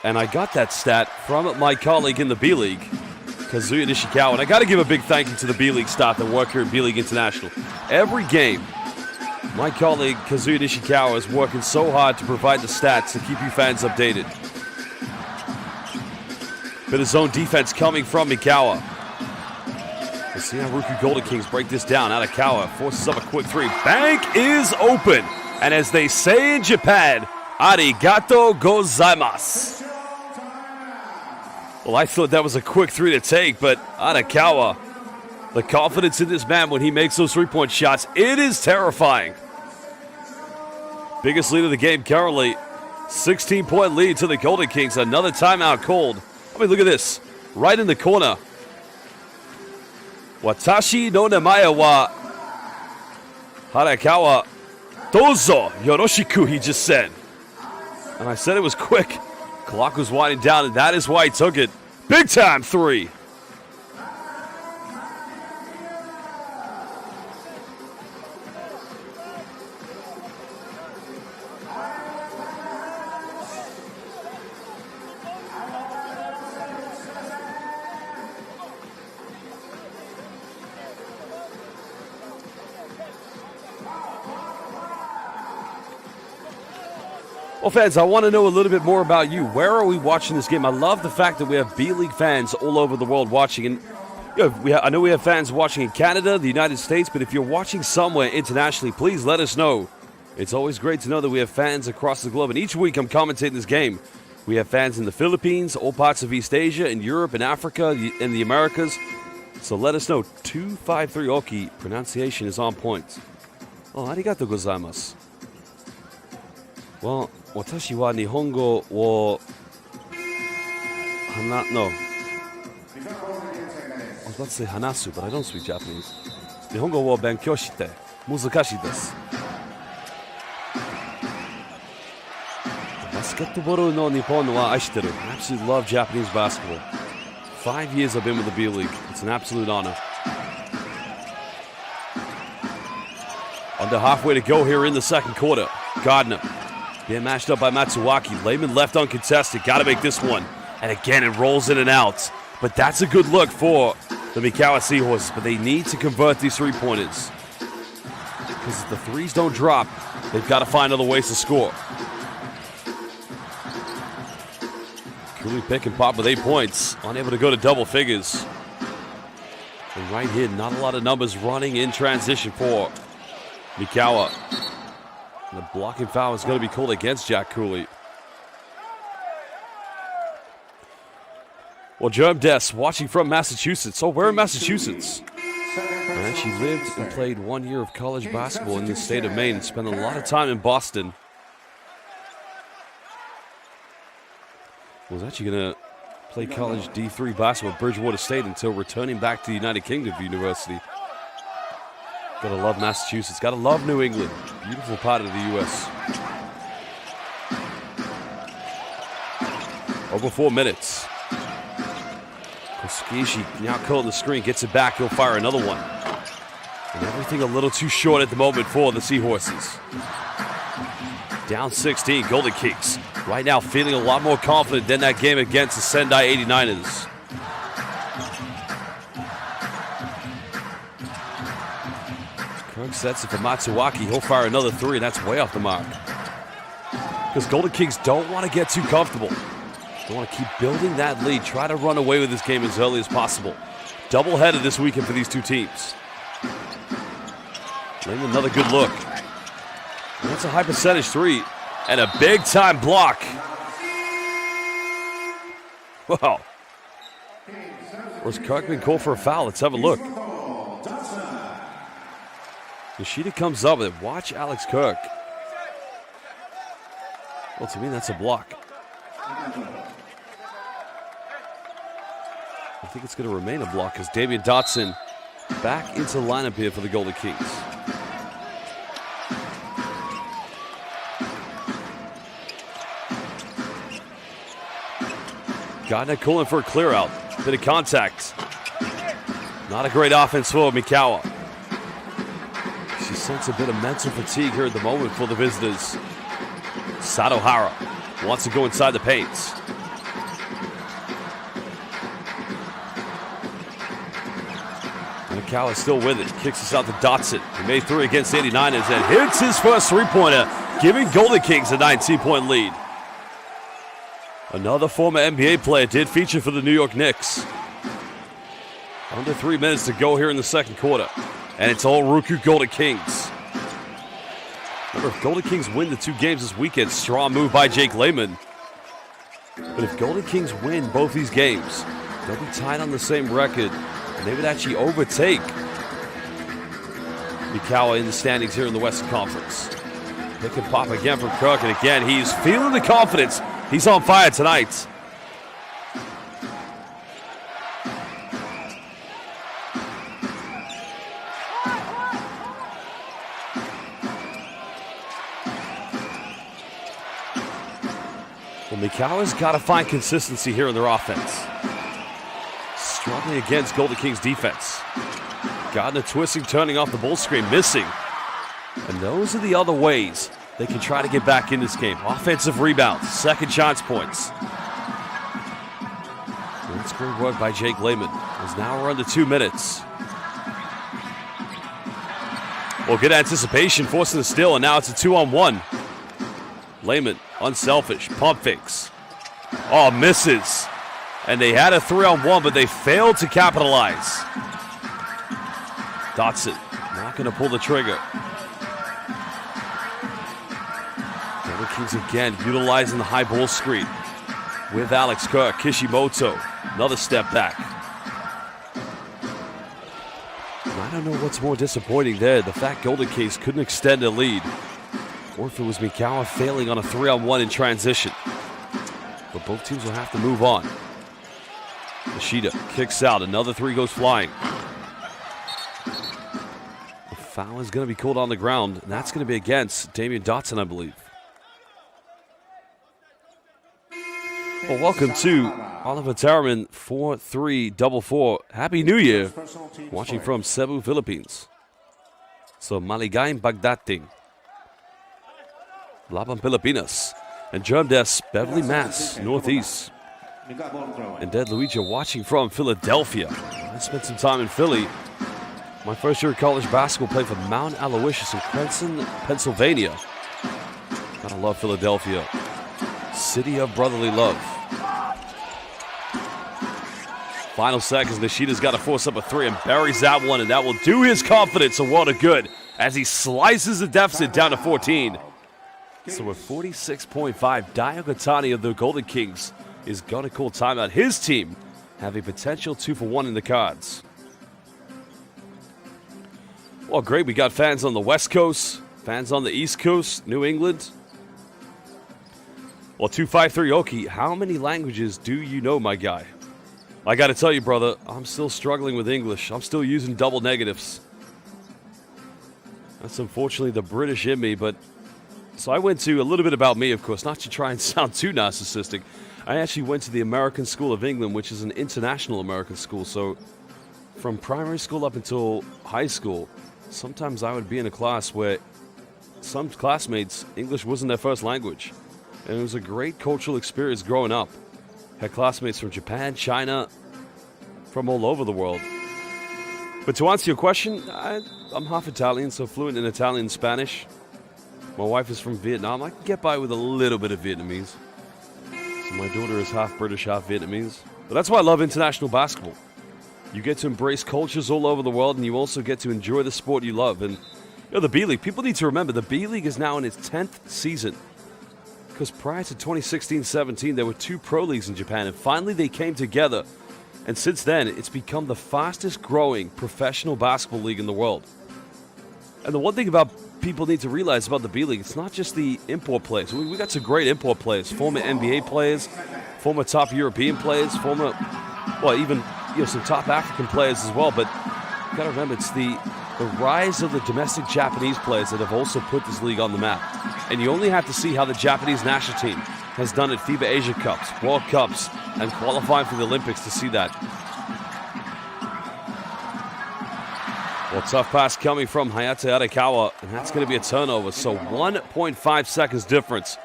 Speaker 1: And I got that stat from my colleague in the B-League, Kazuya Nishikawa. And I got to give a big thank you to the B-League staff that work here at B.LEAGUE International. Every game, my colleague Kazuya Nishikawa is working so hard to provide the stats to keep you fans updated. Bit of zone defense coming from Mikawa. Let's see how RYUKYU Golden Kings break this down. Arakawa forces up a quick three. Bank is open. And as they say in Japan, arigato gozaimasu. Well, I thought that was a quick three to take, but Arakawa, the confidence in this man when he makes those three-point shots, it is terrifying. Biggest lead of the game currently. 16-point lead to the Golden Kings. Another timeout called. I mean, look at this. Right in the corner. Watashi no namae wa Arakawa dozo yoroshiku, he just said. And I said it was quick. Clock was winding down, and that is why he took it. Big time three. Well, fans, I want to know a little bit more about you. Where are we watching this game? I love the fact that we have B-League fans all over the world watching. And I know we have fans watching in Canada, the United States, but if you're watching somewhere internationally, please let us know. It's always great to know that we have fans across the globe. And each week I'm commentating this game. We have fans in the Philippines, all parts of East Asia, in Europe, in Africa, in the Americas. So let us know. 253 Oki, pronunciation is on point. Oh, arigatou gozaimasu. Well, watashi wa nihongo wo no. I was about to say hanasu, but I don't speak Japanese. Nihongo wo benkyou shite muzukashii desu. Basketball no Nippon wa aishiteru. I absolutely love Japanese basketball. 5 years I've been with the B-League. It's an absolute honor. Under halfway to go here in the second quarter. Gardner being matched up by Matsuwaki. Lehman left uncontested. Got to make this one. And again, it rolls in and out. But that's a good look for the MIKAWA Seahorses. But they need to convert these three-pointers. Because if the threes don't drop, they've got to find other ways to score. Cooley pick and pop with 8 points. Unable to go to double figures. And right here, not a lot of numbers running in transition for MIKAWA. And the blocking foul is going to be called against Jack Cooley. Well, Germ Des watching from Massachusetts. Oh, we're in Massachusetts. And she lived and played 1 year of college basketball in the state of Maine. Spent a lot of time in Boston. Was actually going to play college D3 basketball at Bridgewater State until returning back to the United Kingdom University. Gotta love Massachusetts. Gotta love New England. Beautiful part of the U.S. Over 4 minutes. Koskishi now caught on the screen. Gets it back. He'll fire another one. And everything a little too short at the moment for the Seahorses. Down 16. Golden Kings. Right now feeling a lot more confident than that game against the Sendai 89ers. Kirk sets it for Matsuwaki. He'll fire another three, and that's way off the mark. Because Golden Kings don't want to get too comfortable. They want to keep building that lead. Try to run away with this game as early as possible. Doubleheader this weekend for these two teams. And another good look. And that's a high percentage three. And a big-time block. Wow. Was Kirkman called for a foul? Let's have a look. Yoshida comes up with it. Watch Alex Kirk. Well, to me, that's a block. I think it's going to remain a block because Damian Dotson back into the lineup here for the Golden Kings. Gardner calling for a clear out. Bit of contact. Not a great offense for MIKAWA. She senses a bit of mental fatigue here at the moment for the visitors. Satohara wants to go inside the paint. MIKAWA still with it. Kicks us out to Dotson. He made three against 89ers and hits his first three-pointer, giving Golden Kings a 19-point lead. Another former NBA player did feature for the New York Knicks. Under 3 minutes to go here in the second quarter. And it's all RYUKYU Golden Kings. Remember, if Golden Kings win the 2 games this weekend, strong move by Jake Lehman. But if Golden Kings win both these games, they'll be tied on the same record. And they would actually overtake MIKAWA in the standings here in the Western Conference. Pick and pop again from Kirk. And again, he's feeling the confidence. He's on fire tonight. Well, MIKAWA's got to find consistency here in their offense. Struggling against Golden Kings defense. Gardner twisting, turning off the ball screen, missing. And those are the other ways they can try to get back in this game. Offensive rebounds, second chance points. That's great work by Jake Lehman. As now we're under 2 minutes. Well, good anticipation, forcing the steal, and now it's a 2-on-1. Lehman Unselfish. Pump fakes. Oh, misses. And they had a 3-on-1, but they failed to capitalize. Dotson not going to pull the trigger. Golden Kings again utilizing the high ball screen with Alex Kerr. Kishimoto, another step back. And I don't know what's more disappointing there, the fact Golden Kings couldn't extend a lead, or if it was Mikawa failing on a 3-on-1 in transition. But both teams will have to move on. Ishida kicks out. Another 3 goes flying. The foul is going to be called on the ground, and that's going to be against Damian Dotson, I believe. Well, welcome to Oliver Tarman 4344. Happy New Year. Watching from Cebu, Philippines. So, Maligayang Bagdating. Laban, Pilipinas. And Germdes, Beverly, Mass, Northeast. And Dead Luigi watching from Philadelphia. I spent some time in Philly. My first year of college basketball, played for Mount Aloysius in Cranston, Pennsylvania. Gotta love Philadelphia. City of brotherly love. Final seconds, Nishida's got to force up a 3 and buries that one, and that will do his confidence a world of good as he slices the deficit down to 14. So with 46.5, Diagatani of the Golden Kings is going to call timeout. His team have a potential 2-for-1 in the cards. Well, great. We got fans on the West Coast, fans on the East Coast, New England. Well, 253 Oki, how many languages do you know, my guy? I got to tell you, brother, I'm still struggling with English. I'm still using double negatives. That's unfortunately the British in me, but... So I went to, a little bit about me, of course, not to try and sound too narcissistic. I actually went to the American School of England, which is an international American school. So from primary school up until high school, sometimes I would be in a class where some classmates, English wasn't their first language. And it was a great cultural experience growing up. Had classmates from Japan, China, from all over the world. But to answer your question, I'm half Italian, so fluent in Italian and Spanish. My wife is from Vietnam. I can get by with a little bit of Vietnamese. So my daughter is half British, half Vietnamese. But that's why I love international basketball. You get to embrace cultures all over the world, and you also get to enjoy the sport you love. And the B.LEAGUE, people need to remember, the B.LEAGUE is now in its 10th season. Because prior to 2016-17, there were 2 pro leagues in Japan, and finally they came together. And since then, it's become the fastest growing professional basketball league in the world. And the one thing about people need to realize about the B.LEAGUE, it's not just the import players. We got some great import players, former NBA players, former top European players, even some top African players as well. But you got to remember, it's the rise of the domestic Japanese players that have also put this league on the map. And you only have to see how the Japanese national team has done at FIBA Asia Cups, World Cups, and qualifying for the Olympics to see that. Well, tough pass coming from Hayate Arakawa, and that's going to be a turnover. So 1.5 seconds difference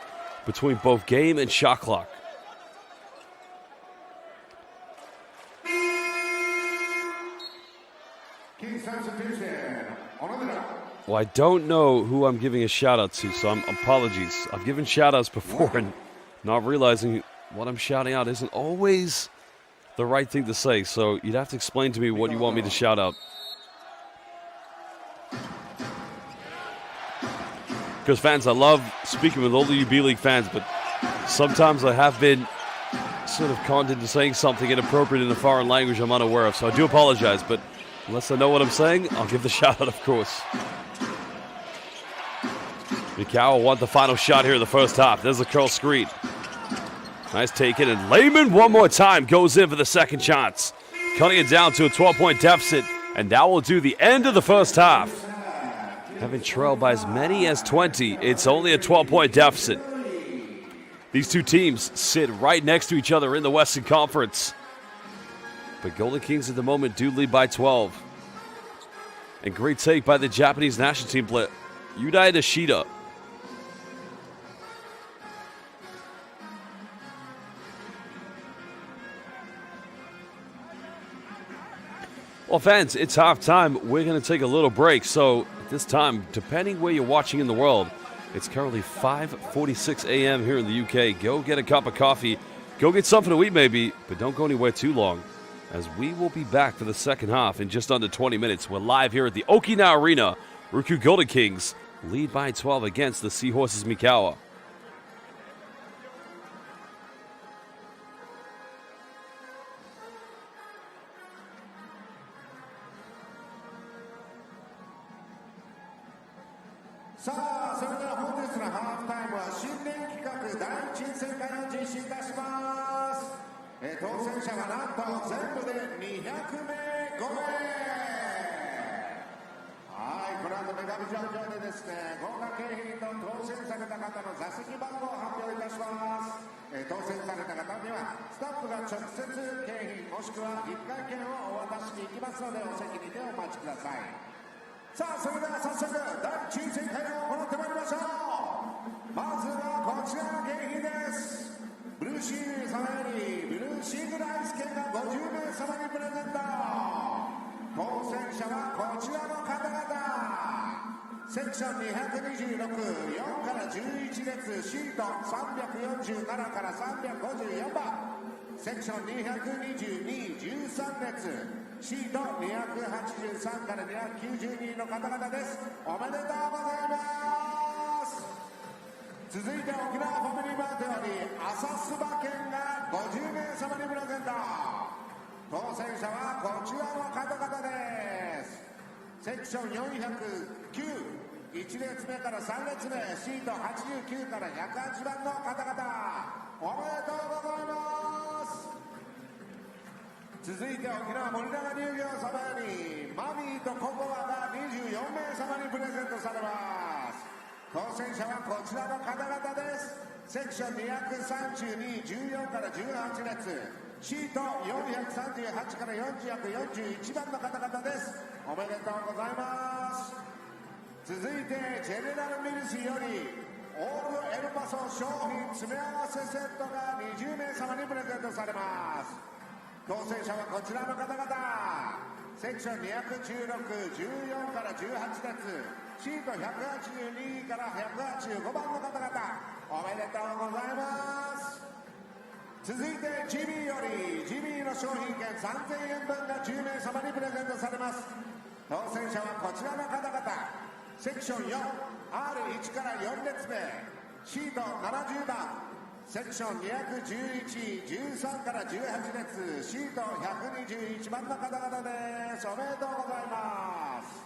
Speaker 1: between both game and shot clock. Well, I don't know who I'm giving a shout-out to, so apologies. I've given shout-outs before and not realizing what I'm shouting out isn't always the right thing to say, so you'd have to explain to me what you want me to shout out. Because fans, I love speaking with all of you B.LEAGUE fans, but sometimes I have been sort of conned into saying something inappropriate in a foreign language I'm unaware of, so I do apologize, but unless I know what I'm saying, I'll give the shout-out, of course. Mikawa won the final shot here in the first half. There's a curl screen. Nice take it, and Lehman one more time goes in for the second shots. Cutting it down to a 12-point deficit, and that will do the end of the first half. Having trailed by as many as 20, it's only a 12-point deficit. These two teams sit right next to each other in the Western Conference. But Golden Kings at the moment do lead by 12. And great take by the Japanese national team player, Yudai Nishida. Well, fans, it's halftime. We're going to take a little break. So at this time, depending where you're watching in the world, It's currently 5:46 a.m. here in the UK. Go get a cup of coffee. Go get something to eat maybe, but don't go anywhere too long, as we will be back for the second half in just under 20 minutes. We're live here at the Okinawa Arena. RYUKYU Golden Kings lead by 12 against the Seahorses Mikawa.
Speaker 2: セクション226、4から11列、シート347から354番。セクション222、13列、シート283から292の方々です。おめでとうございます。続いて沖縄ファミリーマートより朝須馬券が50名様にプレゼント。当選者はこちらの方々です。セクション409、1列目から3列目、シート89から108番の方々、おめでとうございます。続いて沖縄森永乳業様よりマミーとココアが24名様にプレゼントされます。当選者はこちらの方々です。セクション232、14から18列、シート438から441番の方々です。おめでとうございます。続いてジェネラルミルシーよりオールエルパソ商品詰め合わせセットが20名様にプレゼントされます。当選者はこちらの方々。セクション216、14から18列、シート182から185番の方々、おめでとうございます。続いてジミーよりジミーの商品券3000円分が10名様にプレゼントされます。当選者はこちらの方々。セクション 4、R1 から4列目、シート70番。セクション211、13から18列、シート121番の方々です。おめでとうございます。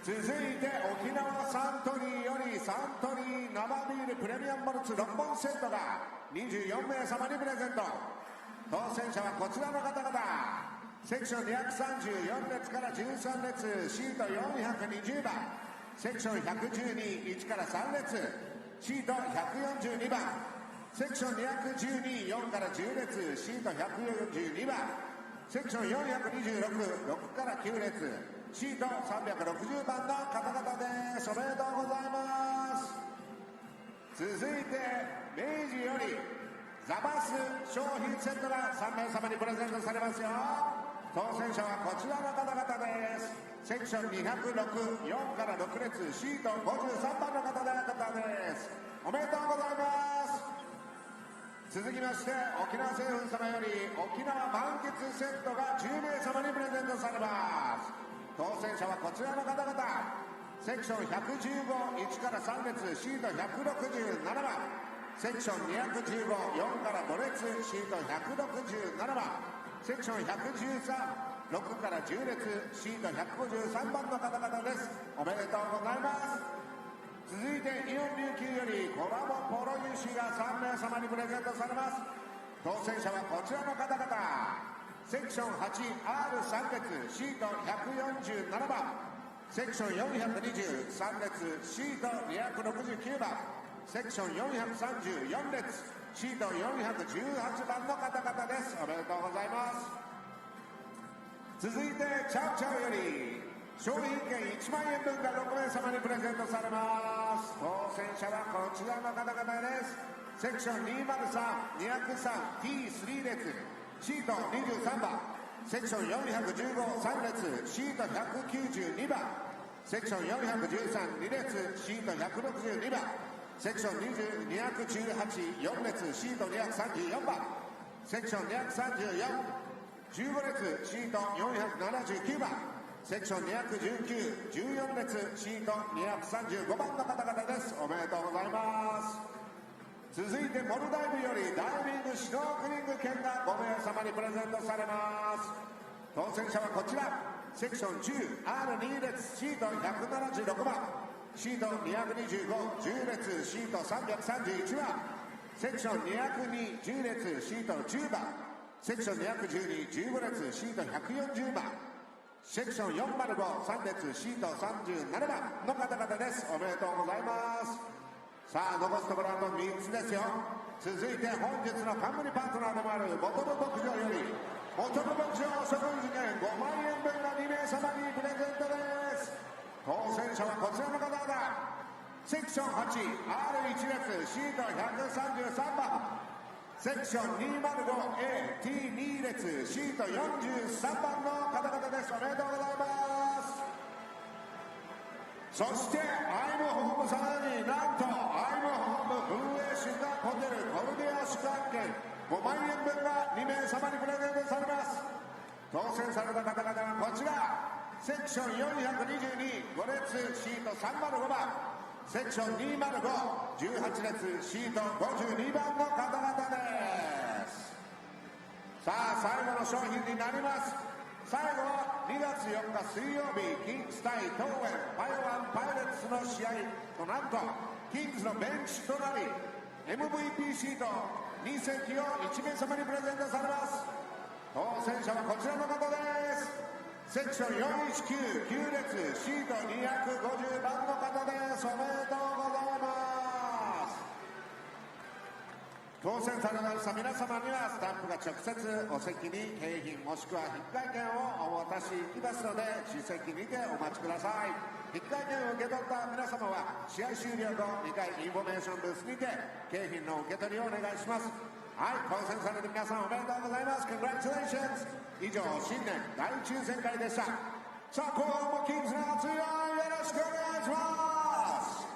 Speaker 2: 続いて沖縄サントリーよりサントリー生ビールプレミアムモルツ6本セットが24名様にプレゼント。当選者はこちらの方々。セクション234列から13列、シート420番。セクション112、1から3列、シート142番。セクション212、4から10列、シート142番。セクション426、6から9列、シート360番の方々です。おめでとうございます。続いて明治よりザバス商品セットが3名様にプレゼントされますよ。当選者はこちらの方々です。セクション206、4から6列、シート53番の方です。おめでとうございます。続きまして沖縄製粉様より沖縄満喫セットが10名様にプレゼントされます。当選者はこちらの方々。セクション115、1から3列、シート167番。セクション215、4から5列、シート167番。セクション113、6から10列、シート153番の方々です。おめでとうございます。続いてイオン琉球よりコラボポロ油脂が3名様にプレゼントされます。当選者はこちらの方々。セクション 8R3 列、シート147番。セクション423列、シート269番。セクション434列、シート418番の方々です。おめでとうございます。続いてチャウチャウより商品券1万円分が6名様にプレゼントされます。当選者はこちらの方々です。セクション203、203、T3 列、シート23番。セクション415、3列、シート192番。セクション413、2列シート162番、セクション218、4列シート234番、セクション234、15列シート479番、セクション219、14列シート235番の方々です。おめでとうございます。続いてモルダイブよりダイビングシュノーケリング券が5名様にプレゼントされます。当選者はこちら。セクション 10R2 列シート176番、シート225、10列シート331番、セクション202、10列シート10番、セクション212、15列シート140番、セクション405、3列シート37番の方々です。おめでとうございます。さあ、残すところあと3つですよ。続いて本日の冠パートナーでもあるボトル牧場よりボトル牧場食事券5万円分が2名様にプレゼントです。当選者はこちらの方々。セクション 8R1 列シート133番、セクション 205AT2 列シート43番の方々です。おめでとうございます。そしてアイムホームさらになんとアイムホーム運営宿泊ホテルコルディア宿泊券5万円分が2名様にプレゼントされます。当選された方々はこちら。セクション422、5列シート305番、セクション205、18列シート52番の方々です。さあ、最後の商品になります。最後は2月4日水曜日、キングス対東園パイワンパイレッツの試合となんとキングスのベンチとなり MVP シート2席を1名様にプレゼントされます。当選者はこちらの方です。セクション419、9列シート250番の方です。おめでとうございます。当選されました皆様にはスタンプが直接お席に景品もしくは引換券をお渡しいきますので出席にてお待ちください。引換券を受け取った皆様は試合終了後2階インフォメーションブースにて景品の受け取りをお願いします。はい、当選された皆さんおめでとうございます。 Congratulations。 以上新年大抽選会でした。さあ、後半もキングスの熱い応援よろしくお願いします。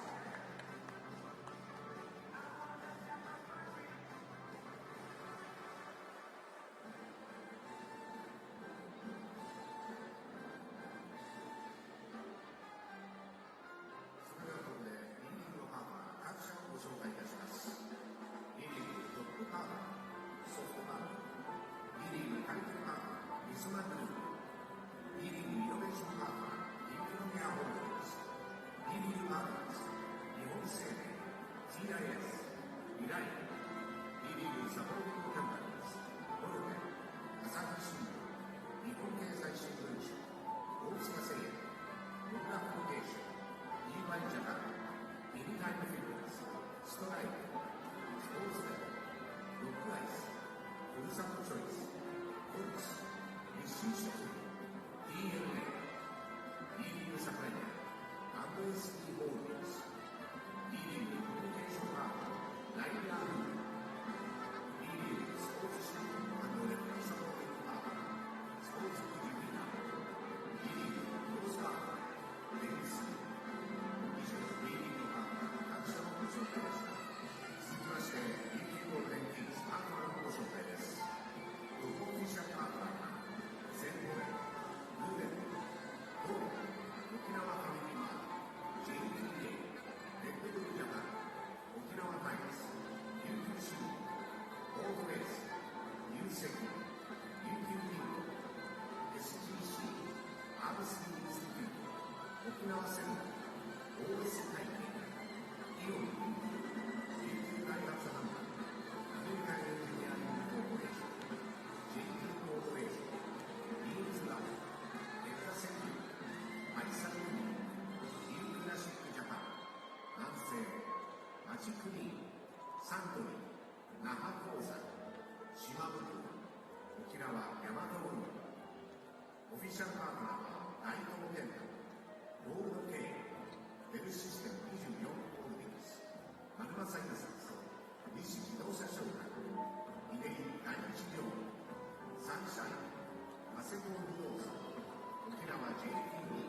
Speaker 3: 沖縄 JT に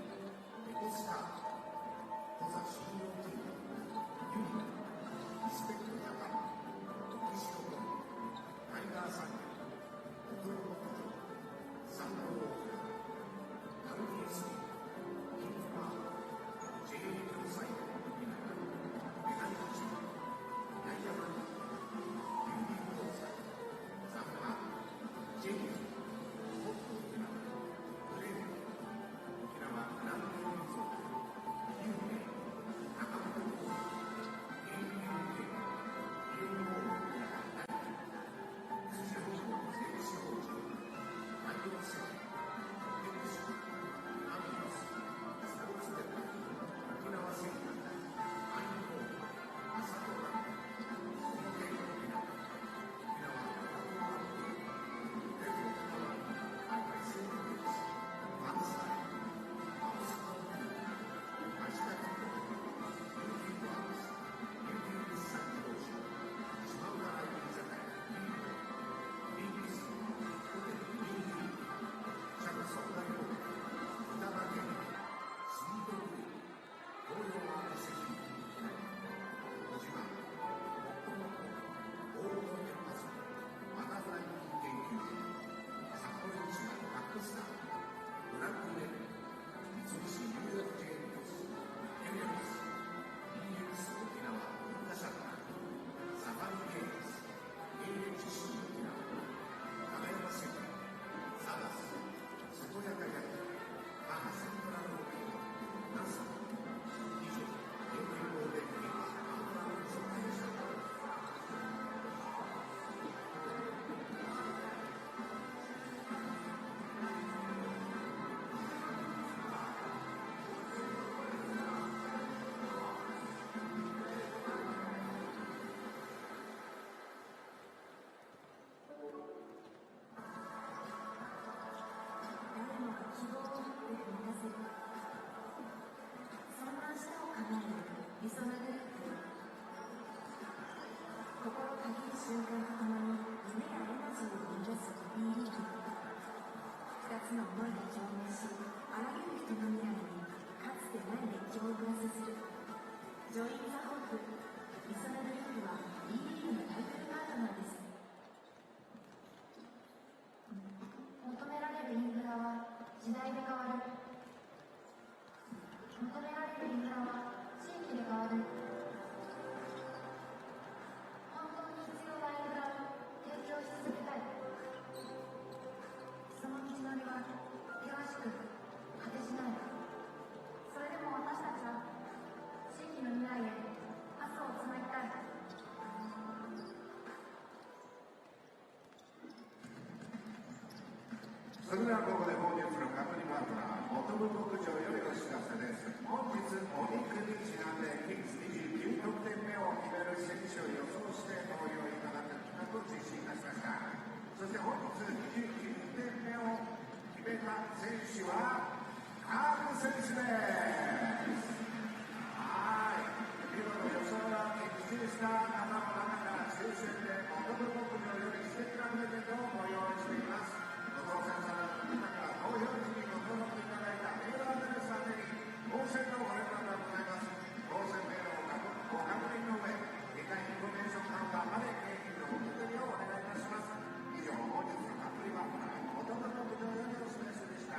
Speaker 3: エコスターの思いで共鳴し、あらゆる人の未来にかつてない熱狂をプラスする。ジョイン・ザ・ホープ、リソナグループは B リーグのタイトルパートナーです。求められるインフラは時代で変わる。求められるインフラは地域で変わる。本当に必要なインフラを提供し続けたい。その道のりは険しく果てしない。それでも私たちは地域の未来へパスをつなぎたい。
Speaker 2: それではここで本日のカンパニーパートナー、ボトム牧場よりお知らせです。本日お肉にちなんでキングス29得点目を決める選手を予想して投票いただく企画を実施いたしました。そして本日29点目を決めた選手はカール選手です。はい、今の予想が的中した方の中から抽選でボトム牧場より素敵なプレゼントをご用意しています。ご当選者の方から投票時にご登録いただいたメールアドレス宛てに当選のご連絡がございます。当選メールをご確認の上、理解インフォメーションカウンターまで景品のお受け取りをお願いいたします。以上、本日のカンプリバーからボトム牧場よりお知らせでした。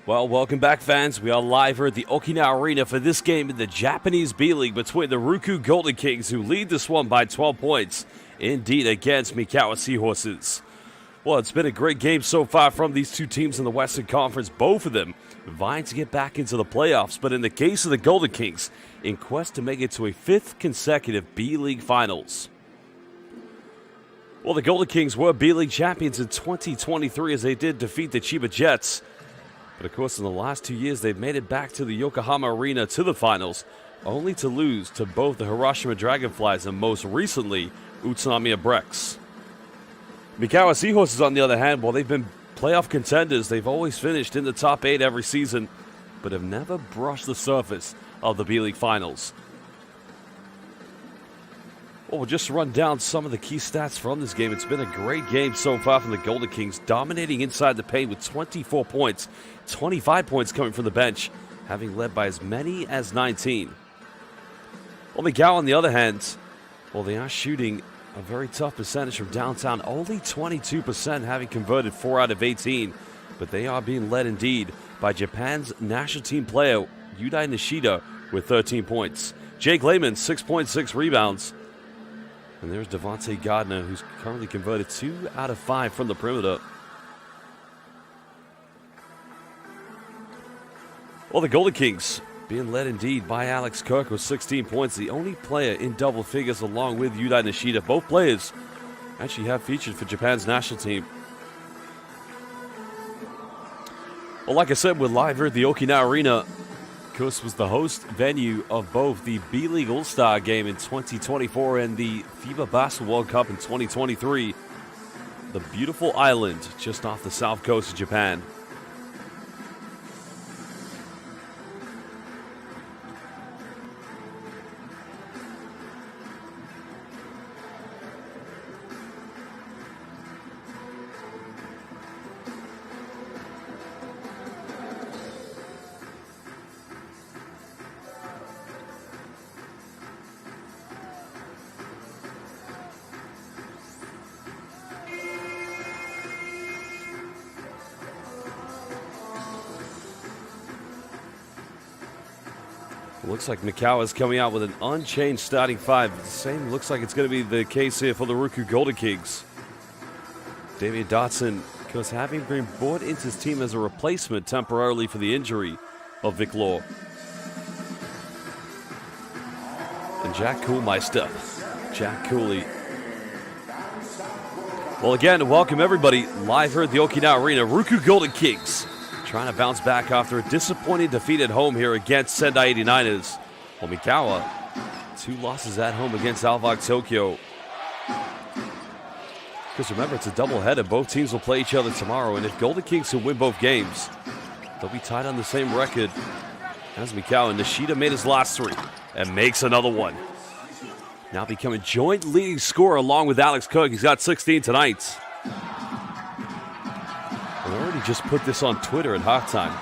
Speaker 1: Well, welcome back, fans. We are live here at the Okinawa Arena for this game in the Japanese B-League between the RYUKYU Golden Kings, who lead this one by 12 points, indeed, against MIKAWA SEAHORSES. Well, it's been a great game so far from these two teams in the Western Conference, both of them vying to get back into the playoffs, but in the case of the Golden Kings, in quest to make it to a 5th consecutive B-League Finals. Well, the Golden Kings were B-League champions in 2023 as they did defeat the Chiba Jets. But of course, in the last 2 years, they've made it back to the Yokohama Arena to the finals, only to lose to both the Hiroshima Dragonflies and most recently, Utsunomiya Brex. Mikawa Seahorses, on the other hand, while they've been playoff contenders, they've always finished in the top 8 every season, but have never brushed the surface of the B-League Finals. Well, we'll just run down some of the key stats from this game. It's been a great game so far from the Golden Kings, dominating inside the paint with 24 points, 25 points coming from the bench, having led by as many as 19. Well, Mikawa, on the other hand, well, they are shooting a very tough percentage from downtown, only 22%, having converted 4 out of 18. But they are being led indeed by Japan's national team player, Yudai Nishida, with 13 points. Jake Lehman, 6.6 rebounds. And there's Devontae Gardner, who's currently converted 2 out of 5 from the perimeter. Well, the Golden Kings being led indeed by Alex Kirk with 16 points, the only player in double figures along with Yudai Nishida. Both players actually have featured for Japan's national team. Well, like I said, we're live here at the Okinawa Arena. Of course, was the host venue of both the B-League All-Star Game in 2024 and the FIBA Basketball World Cup in 2023. The beautiful island just off the south coast of Japan. Looks like Mikawa is coming out with an unchanged starting 5. The same looks like it's going to be the case here for the RYUKYU Golden Kings. Damian Dotson, because having been brought into his team as a replacement temporarily for the injury of Vic Law. And Jack Kuhlmeister, Jack Cooley. Well, again, welcome everybody live here at the Okinawa Arena. RYUKYU Golden Kings trying to bounce back after a disappointing defeat at home here against Sendai 89ers. Well, Mikawa, 2 losses at home against Alvag Tokyo. Because remember, it's a doubleheader. Both teams will play each other tomorrow, and if Golden Kings can win both games, they'll be tied on the same record as Mikawa. Nishida made his last 3 and makes another one. Now becoming joint leading scorer along with Alex Cook. He's got 16 tonight. I already just put this on Twitter at halftime.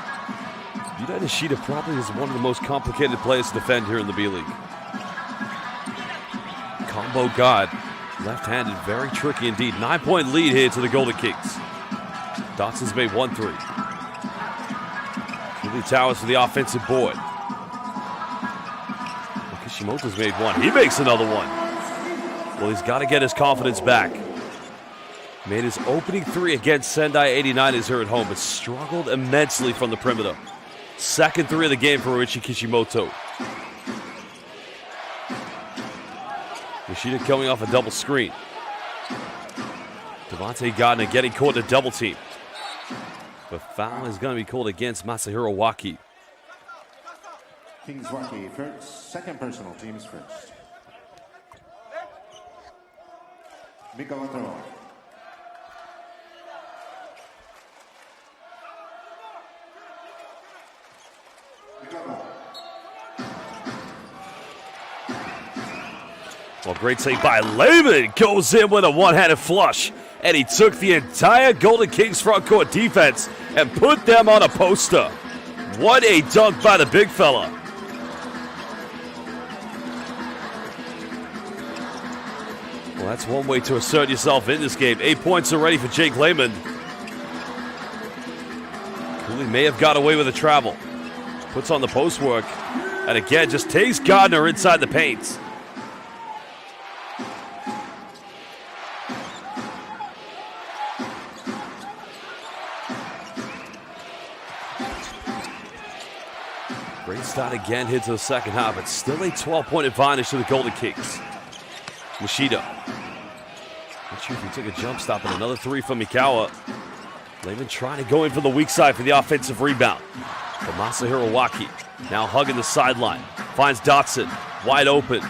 Speaker 1: Yudai Nishida probably is one of the most complicated players to defend here in the B-League. Combo God, left-handed, very tricky indeed. 9-point lead here to the Golden Kings. Dotson's made 1 3. Julie Towers for the offensive board. Kishimoto's made 1. He makes another one. Well, he's got to get his confidence back. Made his opening 3 against Sendai 89ers here at home, but struggled immensely from the perimeter. Second 3 of the game for Ruichi Kishimoto. Nishida coming off a double screen. Devontae Gardner getting caught in a double team. The foul is going to be called against Masahiro Waki.
Speaker 2: Kings Waki, first, second personal, teams first. Mikawa throw.
Speaker 1: Well, great save by Lehman. Goes in with a one-handed flush. And he took the entire Golden Kings front court defense and put them on a poster. What a dunk by the big fella. Well, that's one way to assert yourself in this game. 8 points already for Jake Lehman. Cooley may have got away with a travel. Puts on the post work. And again, just takes Gardner inside the paint. Great start again here to the second half. It's still a 12-point advantage to the Golden Kings. Nishida. Not sure if he took a jump stop, and another three from Mikawa. Lehman trying to go in for the weak side for the offensive rebound. But Masahiro Waki now hugging the sideline. Finds Dotson wide open.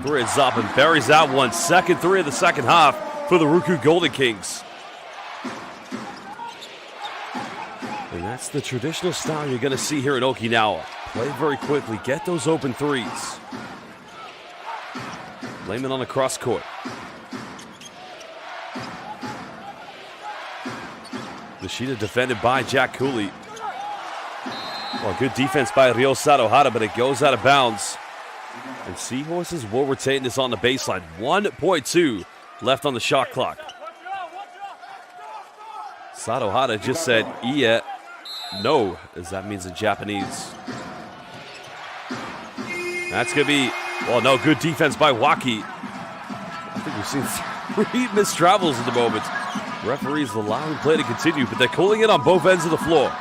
Speaker 1: Three is up and buries that one. Second three of the second half for the RYUKYU Golden Kings. And that's the traditional style you're going to see here in Okinawa. Play very quickly, get those open threes. Lehman on the cross court. Nishida defended by Jack Cooley. Well, good defense by Ryo Sadohara, but it goes out of bounds. And Seahorses will retain this on the baseline. 1.2 left on the shot clock. Sadohara just said, "Ie, no," as that means in Japanese. That's going to be, well, no, good defense by Waki. I think we've seen 3 missed travels at the moment. Referees allowing play to continue, but they're calling it on both ends of the floor.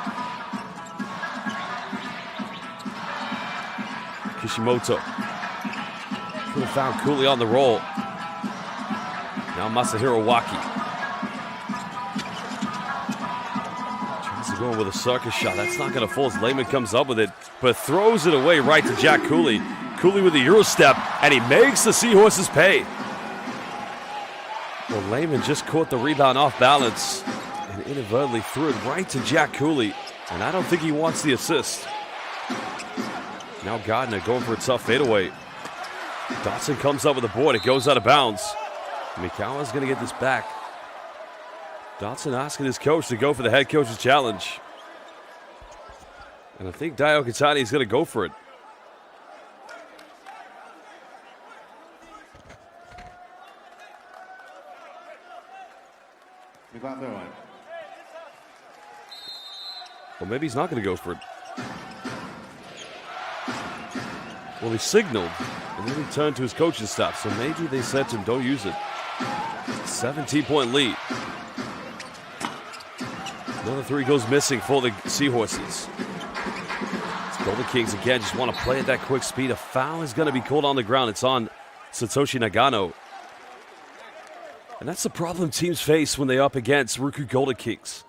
Speaker 1: Kishimoto could have found Cooley on the roll. Now Masahiro Waki tries to go in with a circus shot. That's not going to fall as Lehman comes up with it, but throws it away right to Jack Cooley. Cooley with a Euro step, and he makes the Seahorses pay. Well, Lehman just caught the rebound off balance and inadvertently threw it right to Jack Cooley, and I don't think he wants the assist. Now Gardner going for a tough fadeaway. Dotson comes up with a board. It goes out of bounds. Mikawa's going to get this back. Dotson asking his coach to go for the head coach's challenge. And I think Dio Katani is going to go for it. Well, maybe he's not going to go for it. Well, he signaled, and then he turned to his coaching staff, so maybe they said to him, don't use it. 17-point lead. Another three goes missing for the Seahorses. It's Golden Kings again, just want to play at that quick speed. A foul is going to be called on the ground. It's on Satoshi Nagano. And that's the problem teams face when they're up against RYUKYU Golden Kings.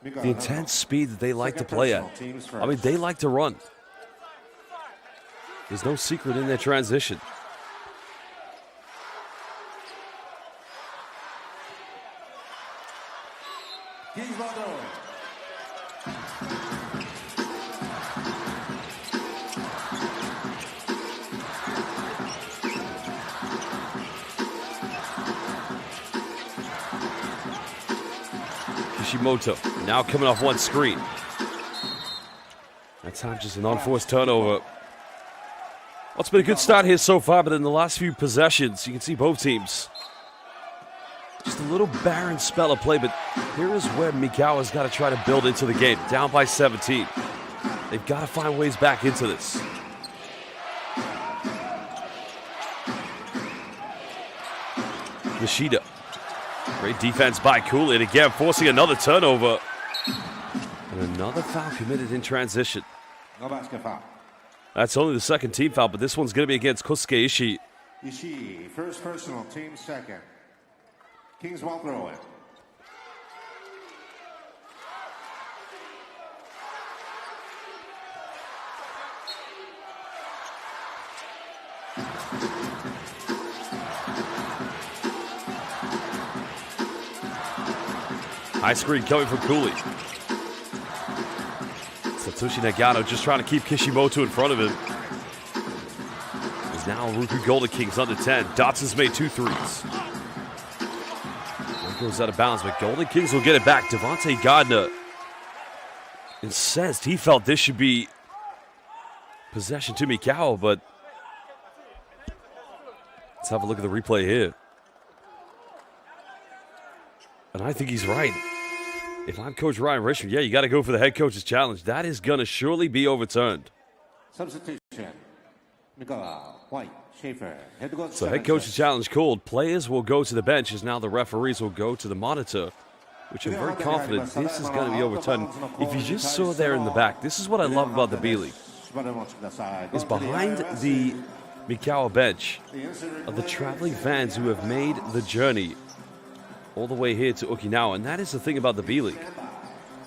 Speaker 1: The intense speed that they like to play at. I mean, they like to run. There's no secret in their transition. Kishimoto now coming off one screen. That time just an unforced turnover. Well, it's been a good start here so far, but in the last few possessions, you can see both teams. Just a little barren spell of play, but here is where Mikawa's got to try to build into the game. Down by 17. They've got to find ways back into this. Nishida. Great defense by Cooley, and again forcing another turnover. And another foul committed in transition.
Speaker 2: No basket foul.
Speaker 1: That's only the second team foul, but this one's going to be against Kosuke Ishii.
Speaker 2: Ishii, first personal, team second. Kings will throw it.
Speaker 1: High screen coming from Cooley. Satoshi Nagano just trying to keep Kishimoto in front of him. Is now RYUKYU Golden Kings under 10. Dotson's made 2 threes. One goes out of bounds, but Golden Kings will get it back. Devontae Gardner incensed. He felt this should be possession to Mikawa, but let's have a look at the replay here. And I think he's right. If I'm Coach Ryan Richmond, yeah, you got to go for the head coach's challenge. That is going to surely be overturned.
Speaker 2: Substitution. MIKAWA, White, Schaefer.
Speaker 1: So head coach's challenge called. Players will go to the bench as now the referees will go to the monitor, which I'm very confident this is going to be overturned. If you just saw there in the back, this is what I love about the B-League. is behind the Mikawa bench of the traveling fans who have made the journey all the way here to Okinawa. And that is the thing about the B-League.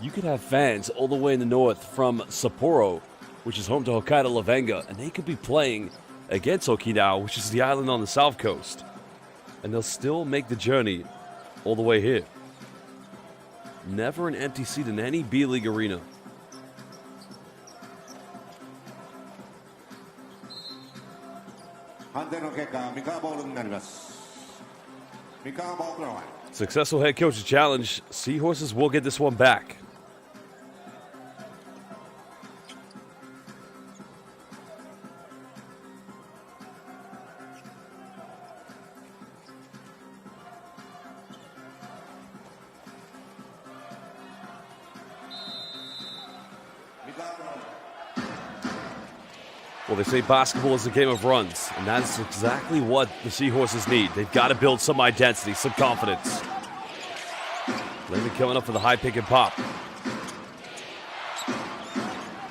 Speaker 1: You could have fans all the way in the north from Sapporo, which is home to Hokkaido Lavenga, and they could be playing against Okinawa, which is the island on the south coast. And they'll still make the journey all the way here. Never an empty seat in any B-League arena. Successful head coach's challenge. Seahorses will get this one back. Well, they say basketball is a game of runs, and that's exactly what the Seahorses need. They've got to build some identity, some confidence. Lehman coming up for the high pick and pop.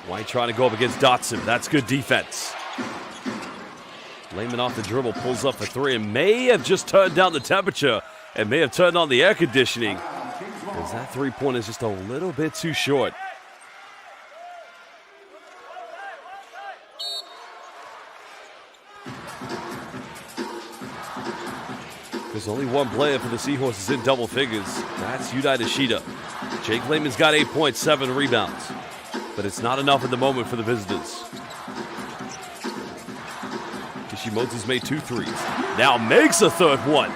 Speaker 1: White trying to go up against Dotson. That's good defense. Lehman off the dribble, pulls up for three, and may have just turned down the temperature and may have turned on the air conditioning, because that three-point is just a little bit too short. There's only one player for the Seahorses in double figures. That's Yudai Nishida. Jake Lehman's got 8 points, 7 rebounds. But it's not enough at the moment for the visitors. Kishimoto's made 2 threes. Now makes a third one.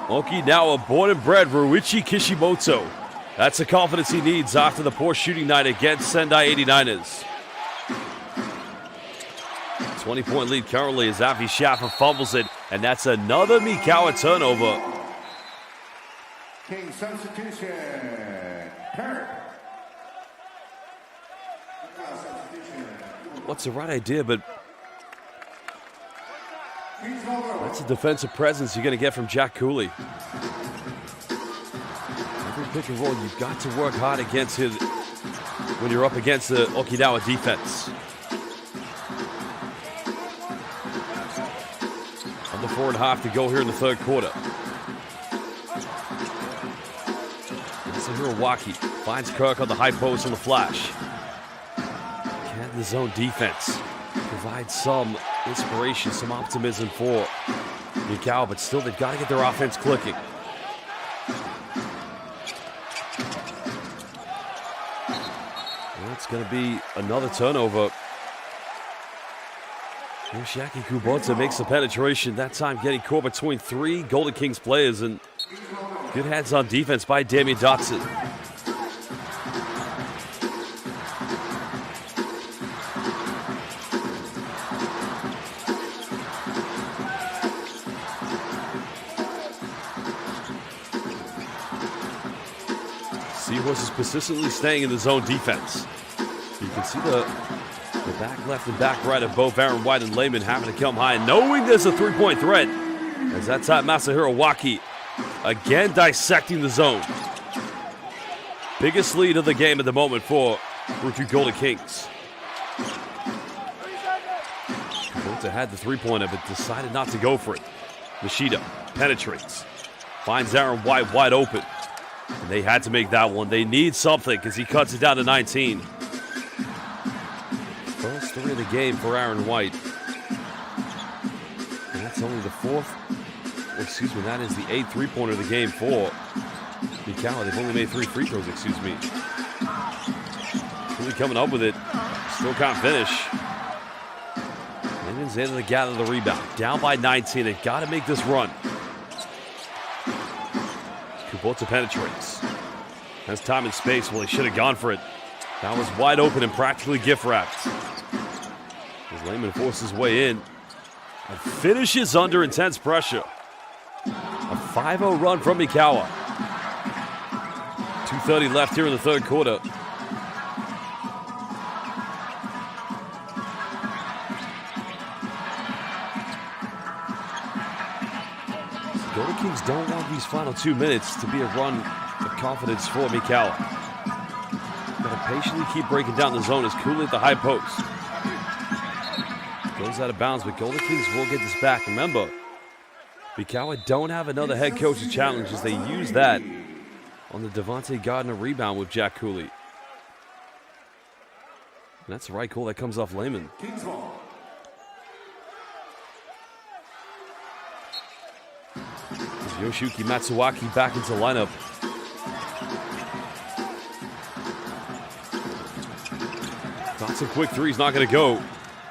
Speaker 1: Okinawa born and bred Ryuichi Kishimoto. That's the confidence he needs after the poor shooting night against Sendai 89ers. 20-point lead currently as Avi Schaffer fumbles it, and that's another Mikawa turnover.
Speaker 2: King substitution.
Speaker 1: What's the right idea, but that's a defensive presence you're going to get from Jack Cooley. Every pick and roll, you've got to work hard against him when you're up against the Okinawa defense. The forward half to go here in the third quarter. Hiroaki finds Kirk on the high post on the flash. Can the zone defense provide some inspiration, some optimism for Mikawa, but still they've got to get their offense clicking. It's going to be another turnover. Yoshiaki Kubota makes the penetration, that time getting caught between 3 Golden Kings players, and good hands-on defense by Damian Dotson. Seahorses persistently staying in the zone defense. You can see the back left and back right of both Aaron White and Lehman having to come high, knowing there's a three-point threat. As that time, Masahiro Waki again dissecting the zone. Biggest lead of the game at the moment for RYUKYU Golden Kings. Kubota had the three-pointer, but decided not to go for it. Nishida penetrates, finds Aaron White wide open. And they had to make that one. They need something because he cuts it down to 19. First 3 of the game for Aaron White. And that's only the 4th. Excuse me, that is the 8th three-pointer of the game for Mikawa. They've only made 3 free throws, excuse me. Really coming up with it. Still can't finish. Lehman's able to gather the rebound. Down by 19. They've got to make this run. Kubota penetrates. Has time and space. Well, he should have gone for it. That was wide open and practically gift wrapped. As Lehman forces his way in and finishes under intense pressure. A 5-0 run from Mikawa. 2:30 left here in the third quarter. The Golden Kings don't want these final 2 minutes to be a run of confidence for Mikawa. Got to patiently keep breaking down the zone as Cooley at the high post. Goes out of bounds, but Golden Kings will get this back. Remember, Mikawa don't have another head coach's challenge as they use that on the Devontae Gardner rebound with Jack Cooley. And that's the right call that comes off Lehman. Yoshiyuki Matsuwaki back into lineup. That's a quick three. He's not going to go.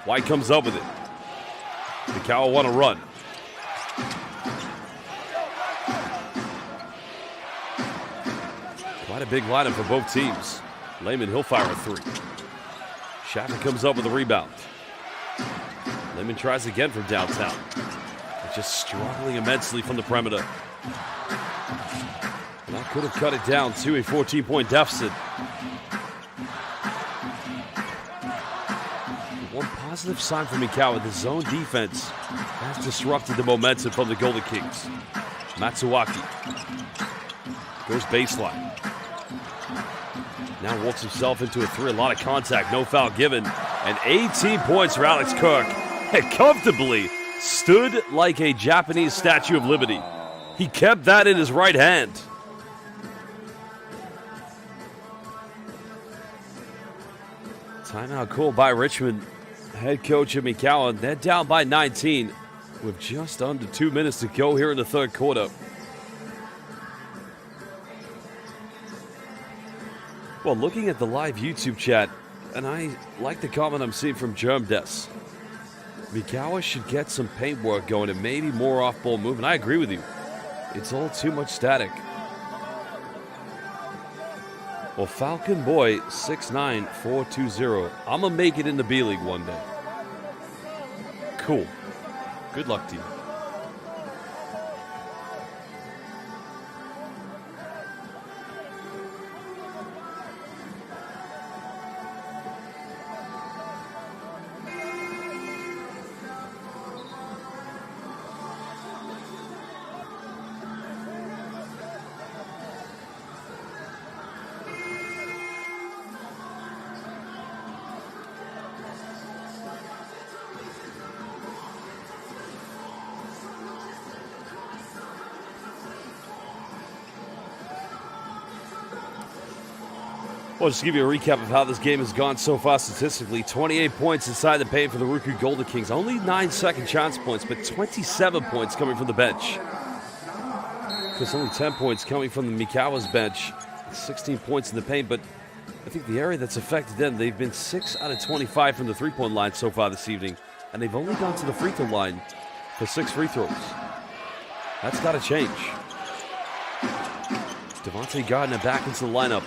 Speaker 1: White comes up with it. Mikawa want to run. Quite a big lineup for both teams. Lehman, he'll fire a three. Schaffer comes up with a rebound. Lehman tries again from downtown. Just struggling immensely from the perimeter. And that could have cut it down to a 14-point deficit. One positive sign for Mikawa, the zone defense has disrupted the momentum from the Golden Kings. Matsuwaki goes baseline. Now walks himself into a three. A lot of contact, no foul given. And 18 points for Alex Kirk. And comfortably stood like a Japanese Statue of Liberty. He kept that in his right hand. Timeout called by Richmond. Head coach of Mikawa. They're down by 19 with just under 2 minutes to go here in the third quarter. Well, looking at the live YouTube chat, and I like the comment I'm seeing from Germdes. Mikawa should get some paint work going and maybe more off-ball movement. I agree with you. It's all too much static. Well, Falcon Boy 69420. I'm going to make it in the B-League one day. Cool. Good luck to you. Well, just to give you a recap of how this game has gone so far statistically. 28 points inside the paint for the RYUKYU Golden Kings. Only 9 second chance points, but 27 points coming from the bench. There's only 10 points coming from the Mikawa's bench. 16 points in the paint, but I think the area that's affected them, they've been 6 out of 25 from the three-point line so far this evening, and they've only gone to the free throw line for 6 free throws. That's got to change. Devontae Gardner back into the lineup.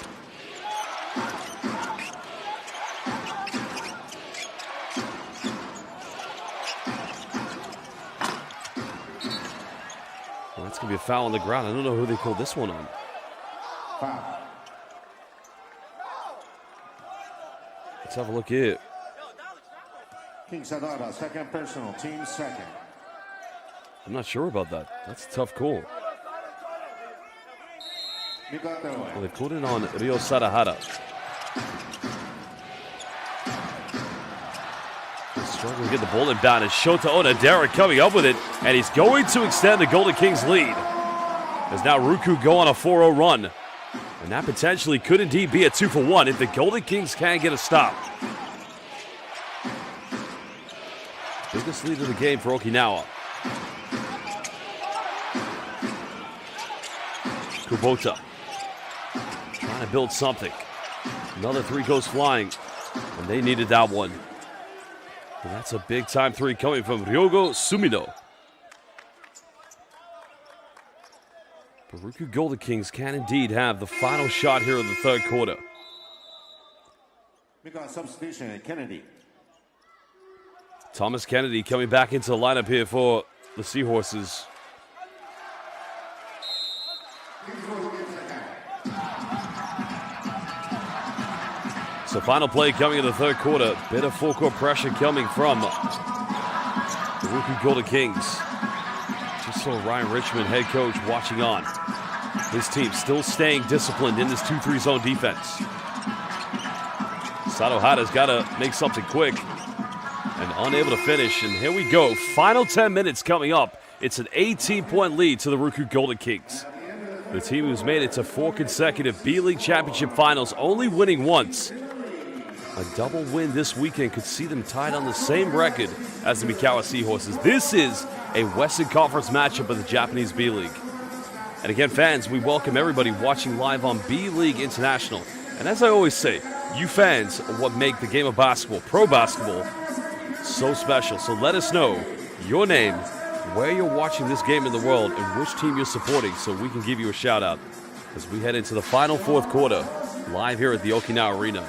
Speaker 1: That's going to be a foul on the ground. I don't know who they called this one on.
Speaker 2: Foul.
Speaker 1: Let's have a look here.
Speaker 2: King Sadada, second personal, team second.
Speaker 1: I'm not sure about that. That's a tough call. Well, they called it on Ryo Sadahara. Struggling to get the ball inbound, and Shota Onodera coming up with it, and he's going to extend the Golden Kings lead. As now RYUKYU go on a 4-0 run, and that potentially could indeed be a 2-for-1 if the Golden Kings can get a stop. Biggest lead of the game for Okinawa. Kubota trying to build something. Another three goes flying, and they needed that one. And that's a big-time three coming from Ryogo Sumino. The RYUKYU Golden Kings can indeed have the final shot here in the third quarter.
Speaker 2: Mikawa substitution, Kennedy.
Speaker 1: Thomas Kennedy coming back into the lineup here for the Seahorses. So final play coming in the third quarter. Bit of full court pressure coming from the RYUKYU Golden Kings. Just saw Ryan Richmond, head coach, watching on. His team still staying disciplined in this 2-3 zone defense. Sadohara's got to make something quick. And unable to finish. And here we go. Final 10 minutes coming up. It's an 18-point lead to the RYUKYU Golden Kings. The team who's made it to 4 consecutive B.LEAGUE Championship Finals, only winning once. A double win this weekend could see them tied on the same record as the MIKAWA SEAHORSES. This is a Western Conference matchup of the Japanese B.LEAGUE. And again, fans, we welcome everybody watching live on B.LEAGUE International. And as I always say, you fans are what make the game of basketball, pro basketball, so special. So let us know your name, where you're watching this game in the world, and which team you're supporting so we can give you a shout out as we head into the final 4th quarter live here at the Okinawa Arena.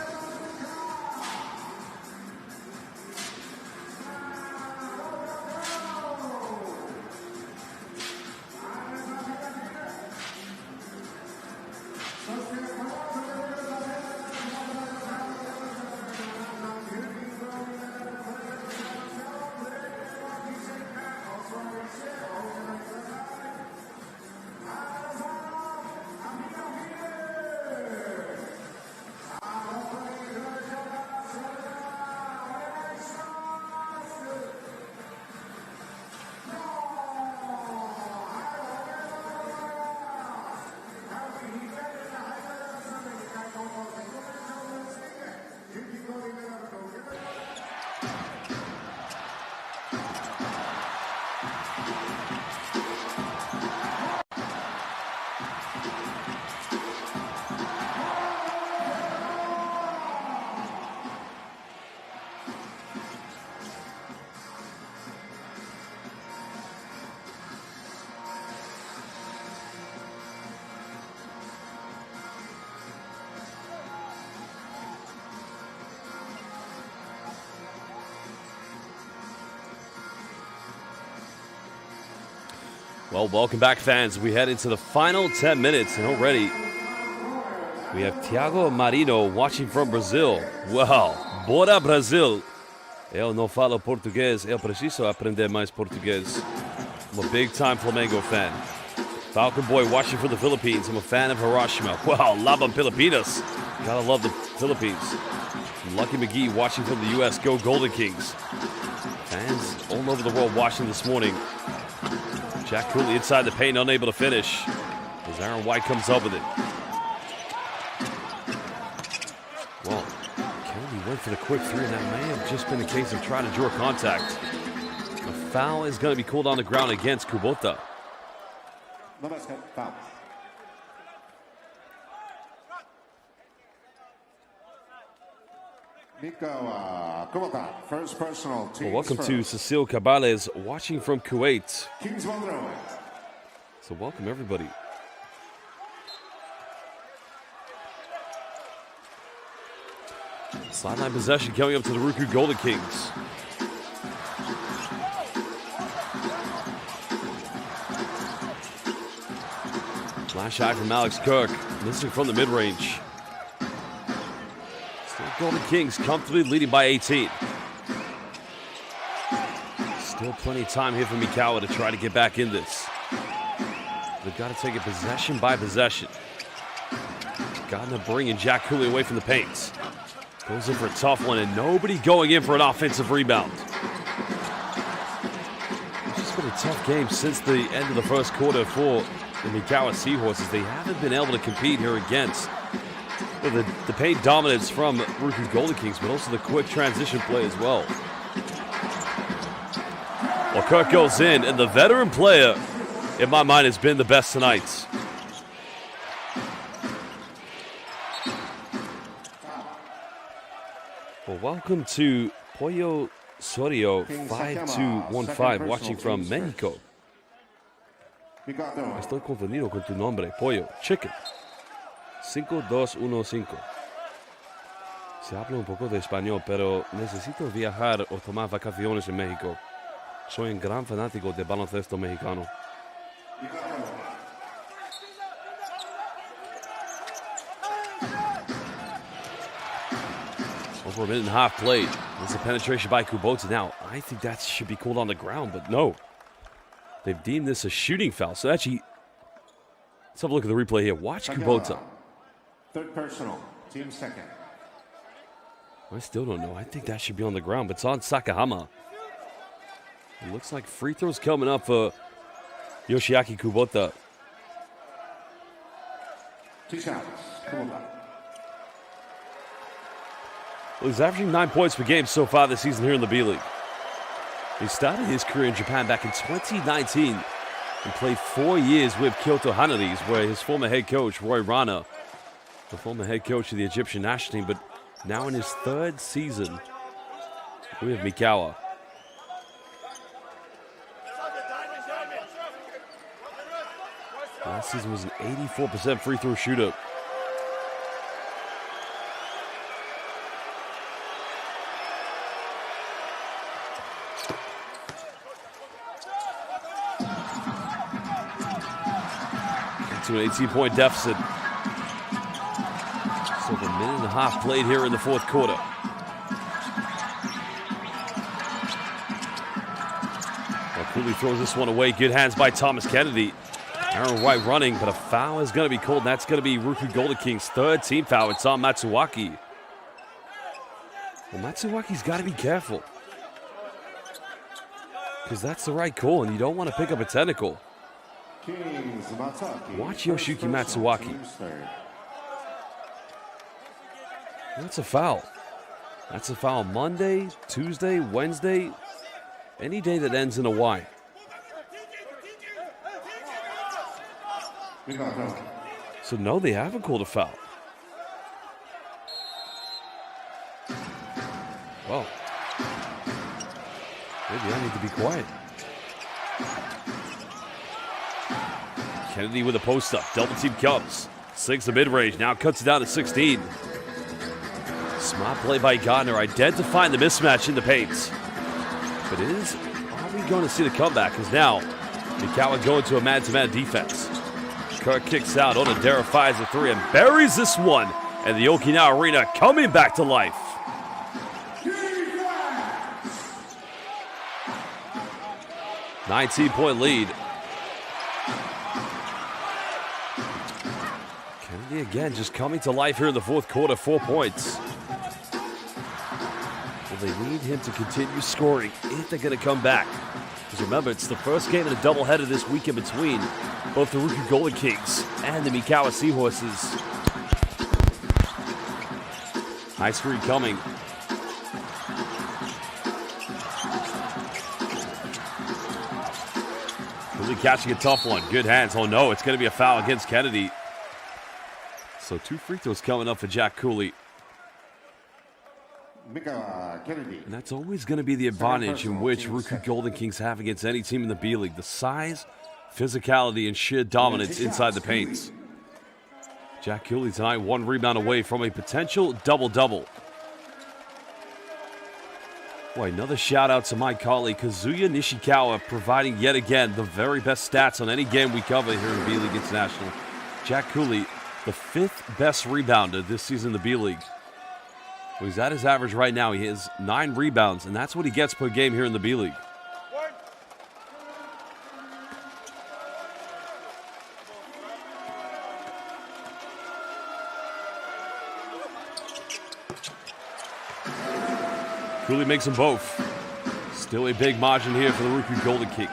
Speaker 1: Well, welcome back, fans. We head into the final 10 minutes, and already we have Thiago Marino watching from Brazil. Well, bora Brazil. Eu não falo português, eu preciso aprender mais português. I'm a big-time Flamengo fan. Falcon Boy watching from the Philippines. I'm a fan of Hiroshima. Wow, Laban Pilipinas. Gotta love the Philippines. And Lucky McGee watching from the U.S. Go Golden Kings. Fans all over the world watching this morning. Jack Cooley inside the paint, unable to finish as Aaron White comes up with it. Well, Kennedy went for the quick 3, and that may have just been a case of trying to draw contact. A foul is going to be called on the ground against Kubota.
Speaker 2: No basket, foul. Mikawa, Kubota, first personal.
Speaker 1: Well, welcome to Cecile Cabales watching from Kuwait.
Speaker 2: Kings will throw it.
Speaker 1: So welcome everybody. Sideline possession coming up to the RYUKYU Golden Kings. Flash eye from Alex Kirk, missing from the mid-range. Still Golden Kings comfortably leading by 18. Still plenty of time here for Mikawa to try to get back in this. They've got to take it possession by possession. Got to bring Jack Cooley away from the paint. Goes in for a tough one, and nobody going in for an offensive rebound. It's just been a tough game since the end of the first quarter for the MIKAWA SEAHORSES. They haven't been able to compete here against the paint dominance from RYUKYU Golden Kings, but also the quick transition play as well. Well, Kirk goes in, and the veteran player, in my mind, has been the best tonight. Well, welcome to Pollo Sorio 5215, watching from Mexico. Estoy confundido con tu nombre, Pollo. Chicken. 5215. Se habla un poco de español, pero necesito viajar o tomar vacaciones en México. Soy un gran fanático de baloncesto mexicano. Over a minute and a half played. There's a penetration by Kubota. Now, I think that should be called on the ground, but no. They've deemed this a shooting foul. So actually, let's have a look at the replay here. Watch Kubota.
Speaker 2: Third personal, team second.
Speaker 1: I still don't know. I think that should be on the ground, but it's on Sakahama. It looks like free throws coming up for Yoshiaki Kubota.
Speaker 2: 2 shots. Kubota.
Speaker 1: Well, he's averaging 9 points per game so far this season here in the B-League. He started his career in Japan back in 2019 and played 4 years with Kyoto Hanaris, where his former head coach, Roy Rana, the former head coach of the Egyptian national team, but now in his 3rd season with Mikawa. Last season was an 84% free throw shooter. To an 18-point deficit. So the minute and a half played here in the 4th quarter. Well, Cooley throws this one away. Good hands by Thomas Kennedy. Aaron White running, but a foul is going to be called, and that's going to be RYUKYU Golden Kings' 3rd team foul. It's on Matsuwaki. Well, Matsuwaki's got to be careful, because that's the right call, and you don't want to pick up a technical. Watch Yoshiki Matsuwaki. That's a foul. That's a foul Monday, Tuesday, Wednesday, any day that ends in a Y. So no, they haven't called a foul. Well, maybe I need to be quiet. Kennedy with a post up. Double team comes. 6 the mid-range. Now cuts it down to 16. Smart play by Gardner, identifying the mismatch in the paint. But are we going to see the comeback? Because now, Mikawa going to a man-to-man defense. Kirk kicks out. Onodera fires a 3 and buries this one. And the Okinawa Arena coming back to life. $19-point lead. Kennedy again just coming to life here in the 4th quarter. 4 points. Well, they need him to continue scoring if they're going to come back. Because remember, it's the first game in a doubleheader this week in between both the RYUKYU Golden Kings and the Mikawa Seahorses. High screen coming. Cooley catching a tough one. Good hands. Oh no, it's going to be a foul against Kennedy. So 2 free throws coming up for Jack Cooley.
Speaker 2: MIKAWA, Kennedy.
Speaker 1: And that's always going to be the advantage in which RYUKYU Golden Kings have against any team in the B-League. The size, physicality, and sheer dominance inside the paint. Jack Cooley tonight 1 rebound away from a potential double-double. Boy, another shout out to my colleague Kazuya Nishikawa, providing yet again the very best stats on any game we cover here in B-League International. Jack Cooley, the 5th best rebounder this season in the B-League. Well, he's at his average right now. He has 9 rebounds, and that's what he gets per game here in the B-League. Cooley makes them both. Still a big margin here for the RYUKYU Golden Kings.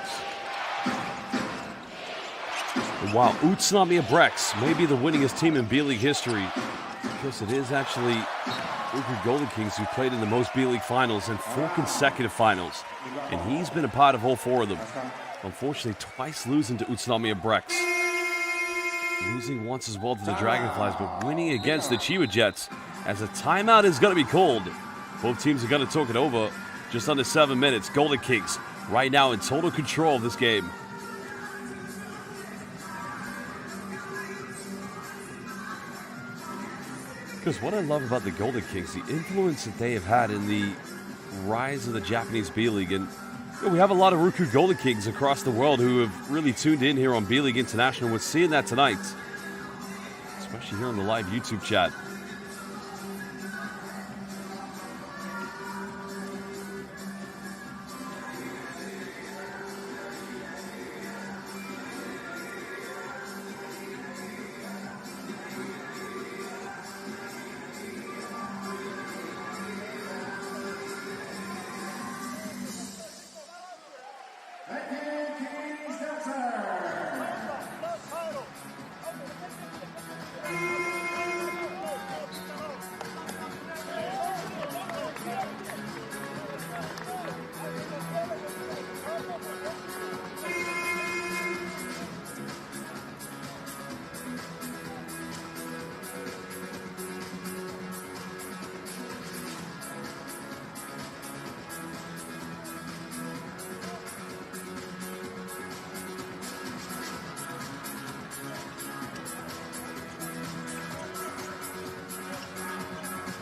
Speaker 1: And while Utsunomiya Brex may be the winningest team in B-League history, because it is actually RYUKYU Golden Kings who played in the most B-League finals and 4 consecutive finals. And he's been a part of all 4 of them. Unfortunately, twice losing to Utsunomiya Brex. Losing once as well to the Dragonflies, but winning against the Chiba Jets, as a timeout is going to be called. Both teams are going to talk it over. Just under 7 minutes. Golden Kings right now in total control of this game. Because what I love about the Golden Kings, the influence that they have had in the rise of the Japanese B-League. And you know, we have a lot of RYUKYU Golden Kings across the world who have really tuned in here on B-League International. We're seeing that tonight, especially here on the live YouTube chat.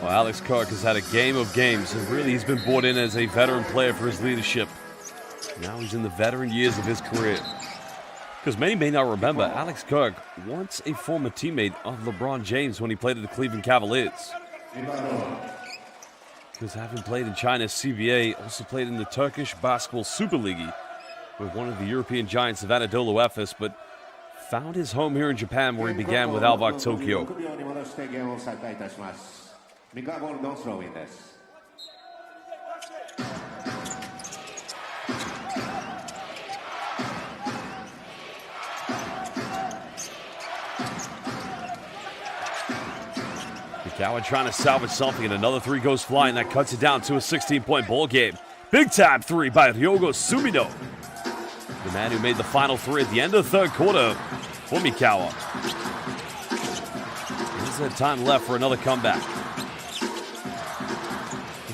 Speaker 1: Well, Alex Kirk has had a game of games, and really he's been brought in as a veteran player for his leadership. Now he's in the veteran years of his career. Because many may not remember, Alex Kirk, once a former teammate of LeBron James when he played at the Cleveland Cavaliers. Because having played in China's CBA, also played in the Turkish Basketball Super League with one of the European giants of Anadolu Efes, but found his home here in Japan where he began with Alvak Tokyo. MIKAWA trying to salvage something, and another three goes flying. That cuts it down to a 16-point ball game. Big time three by Ryugo Sumino, the man who made the final three at the end of the third quarter for MIKAWA. There's time left for another comeback.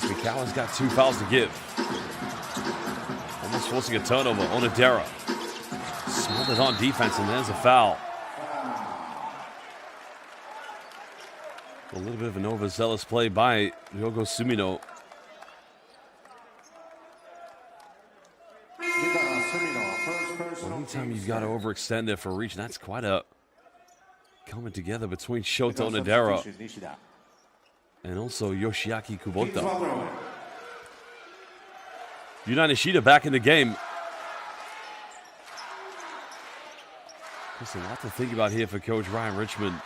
Speaker 1: MIKAWA's got 2 fouls to give. Almost forcing a turnover. Onodera smothered on defense, and there's a foul. A little bit of an overzealous play by Ryugo Sumino. Well, anytime you've got to overextend there for a reach, that's quite a coming together between Shota Onodera and also Yoshiaki Kubota. Yudai Nishida back in the game. There's a lot to think about here for Coach Ryan Richmond.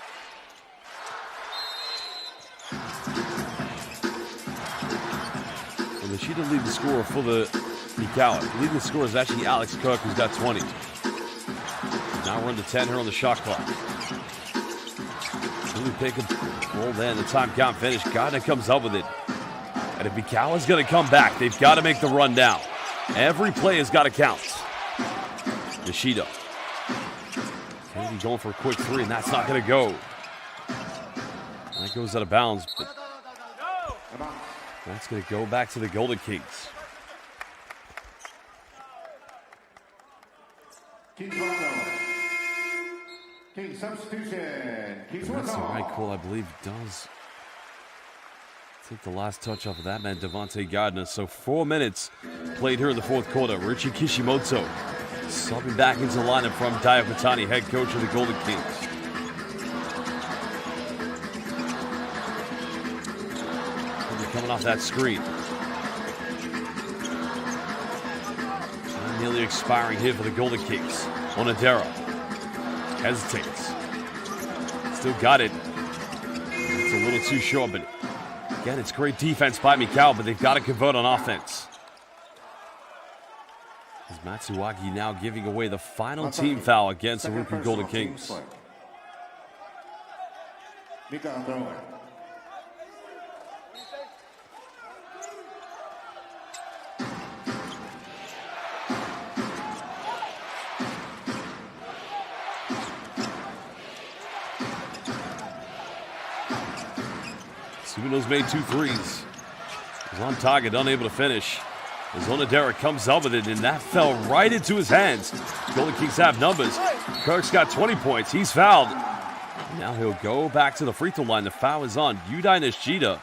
Speaker 1: Well, Nishida lead the scorer for the MIKAWA. The leading scorer is actually Alex Kirk, who's got 20. Now we're into 10 here on the shot clock. Really pick a roll there, and the time count finished. Gardner comes up with it. And if MIKAWA's going to come back, they've got to make the run down. Every play has got to count. Nishida. Kennedy going for a quick three, and that's not going to go. That goes out of bounds, but that's going to go back to the Golden Kings. And that's the right call, I believe, does take the last touch off of that man, Devontae Gardner. So 4 minutes played here in the fourth quarter. Richie Kishimoto subbing back into the lineup from Dayo Katani, head coach of the Golden Kings. Coming off that screen. Time nearly expiring here for the Golden Kings. Onodera hesitates. Still got it. It's a little too short, but again, it's great defense by MIKAWA, but they've got to convert on offense. As Matsuwagi now giving away the final team foul against the RYUKYU Golden Kings. Sumino's made 2 threes. He's on target, unable to finish. As Onodera comes up with it, and that fell right into his hands. Golden Kings have numbers. Kirk's got 20 points. He's fouled. Now he'll go back to the free throw line. The foul is on Yudai Nishida.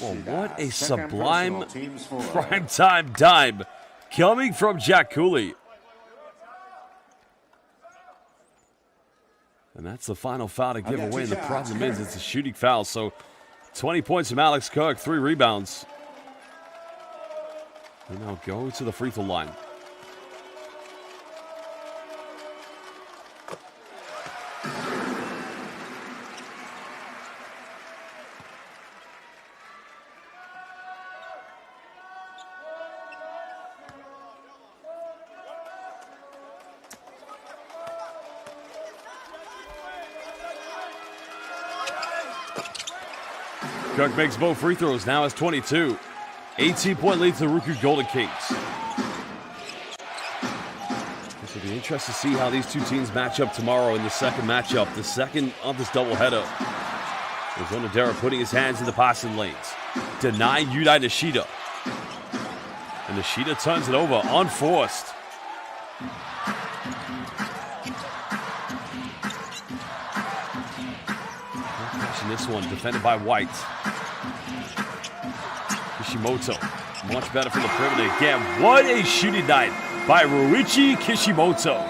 Speaker 1: Well, what a sublime primetime dime coming from Jack Cooley. And that's the final foul to give away. And the problem is it's a shooting foul. So 20 points from Alex Kirk, 3 rebounds. They now go to the free throw line. Kirk makes both free throws, now has 22. 18-point lead to the RYUKYU Golden Kings. This will be interesting to see how these two teams match up tomorrow in the second matchup, the second of this doubleheader. There's Onodera putting his hands in the passing lanes, denying Yudai Nishida. And Nishida turns it over, unforced. watching this one, defended by White. Kishimoto, much better from the perimeter. Again, what a shooting night by Ryuki Kishimoto.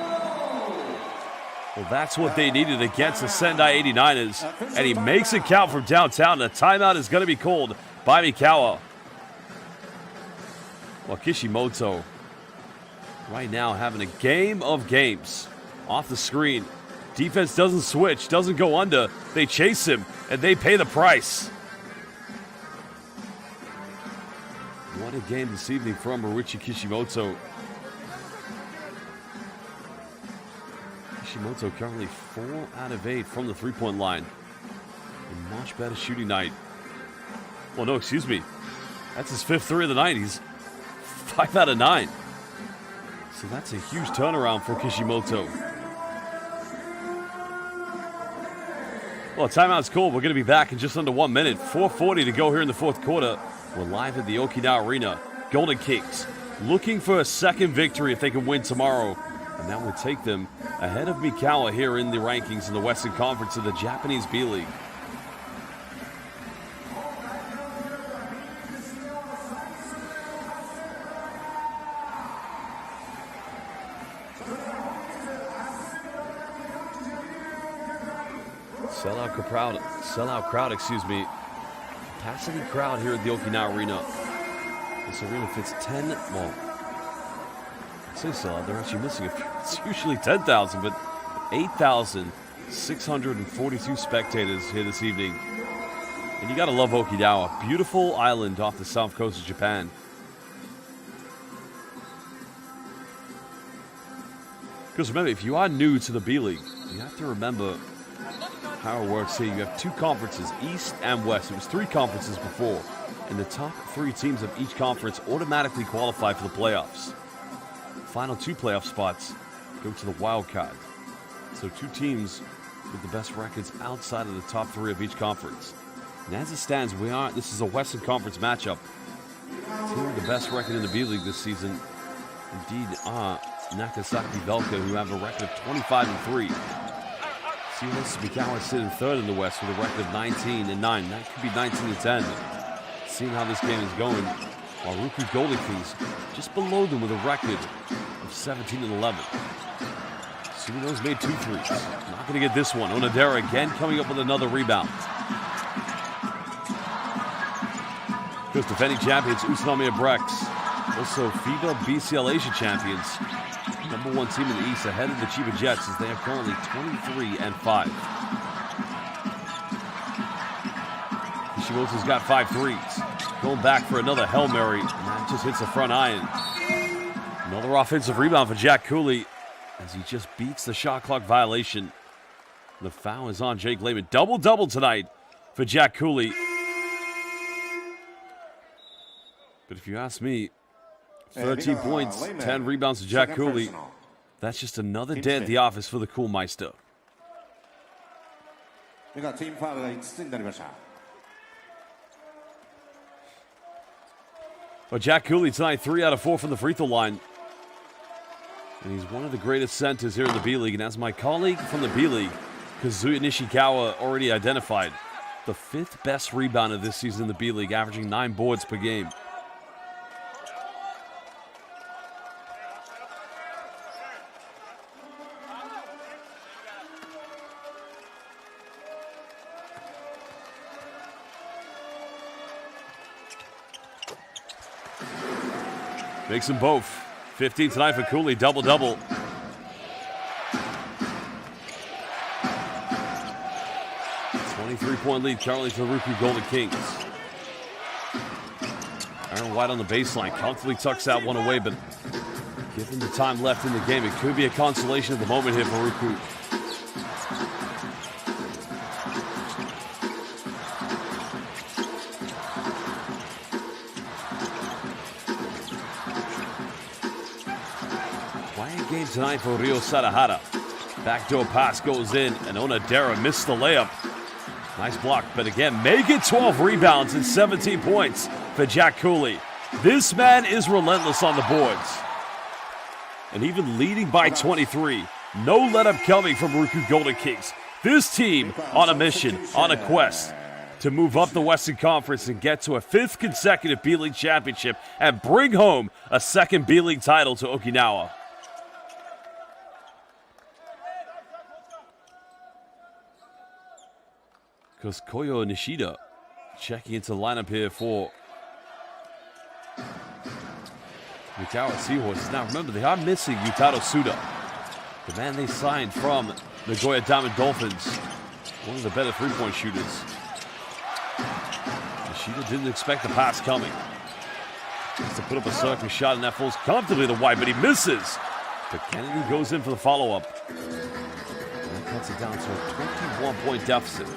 Speaker 1: Well, that's what they needed against the Sendai 89ers. And he makes it count from downtown. The timeout is going to be called by Mikawa. Well, Kishimoto right now having a game of games. Off the screen. Defense doesn't switch, doesn't go under. They chase him, and they pay the price. What a game this evening from Ryuki Kishimoto. Kishimoto currently 4 out of 8 from the three-point line. A much better shooting night. Well, no, excuse me. That's his 5th three of the night. He's 5 out of 9. So that's a huge turnaround for Kishimoto. Well, timeout's cool. We're going to be back in just under 1 minute. 4:40 to go here in the fourth quarter. We're live at the Okinawa Arena. Golden Kings looking for a second victory if they can win tomorrow. And that would take them ahead of Mikawa here in the rankings in the Western Conference of the Japanese B.LEAGUE. Sellout crowd, excuse me. Capacity crowd here at the Okinawa Arena. This arena fits 10, well, I say sellout, they're actually missing a few. It's usually 10,000, but 8,642 spectators here this evening. And you gotta love Okinawa. Beautiful island off the south coast of Japan. Because remember, if you are new to the B.LEAGUE, you have to remember how it works here. You have 2 conferences, East and West. It was 3 conferences before. And the top 3 teams of each conference automatically qualify for the playoffs. The final 2 playoff spots go to the wild card. So 2 teams with the best records outside of the top 3 of each conference. And as it stands, this is a Western Conference matchup. The team with the best record in the B.LEAGUE this season indeed are Nagasaki Velka, who have a record of 25-3. SEAHORSES Mikawa sit in 3rd in the West with a record of 19-9. That could be 19-10. Seeing how this game is going, while RYUKYU Golden Kings just below them with a record of 17-11. Suminos made 2 threes. Not going to get this one. Onodera again coming up with another rebound. Because defending champions Utsunomiya Brex, also FIBA BCL Asia champions. Number 1 team in the East ahead of the Chiba Jets as they are currently 23-5. Kishimoto's got 5 threes. Going back for another Hail Mary, and that just hits the front iron. Another offensive rebound for Jack Cooley as he just beats the shot clock violation. The foul is on Jake Lehman. Double-double tonight for Jack Cooley. But if you ask me, 13 points, 10 rebounds to Jack Cooley. That's just another day at the office for the Coolmeister. Well, Jack Cooley tonight, 3 out of 4 from the free throw line. And he's one of the greatest centers here in the B.LEAGUE. And as my colleague from the B.LEAGUE, Kazuya Nishikawa, already identified, the 5th best rebounder this season in the B.LEAGUE, averaging 9 boards per game. Makes them both. 15 tonight for Cooley, double-double. A 23-point lead currently for the RYUKYU Golden Kings. Aaron White on the baseline, comfortably tucks that one away, but given the time left in the game, it could be a consolation at the moment here for RYUKYU. Game tonight for Ryo Sadahara. Backdoor pass goes in, and Onodera missed the layup. Nice block, but again, make it 12 rebounds and 17 points for Jack Cooley. This man is relentless on the boards. And even leading by 23. No let-up coming from RYUKYU Golden Kings. This team on a mission, on a quest to move up the Western Conference and get to a 5th consecutive B-League championship and bring home a 2nd B-League title to Okinawa. Because Koyo Nishida checking into the lineup here for MIKAWA SEAHORSES. Now remember, they are missing Yutaro Suda, the man they signed from Nagoya Diamond Dolphins, one of the better three-point shooters. Nishida didn't expect the pass coming. Has to put up a circling shot, and that falls comfortably to White, but he misses. But Kennedy goes in for the follow-up. And that cuts it down to a 21-point deficit.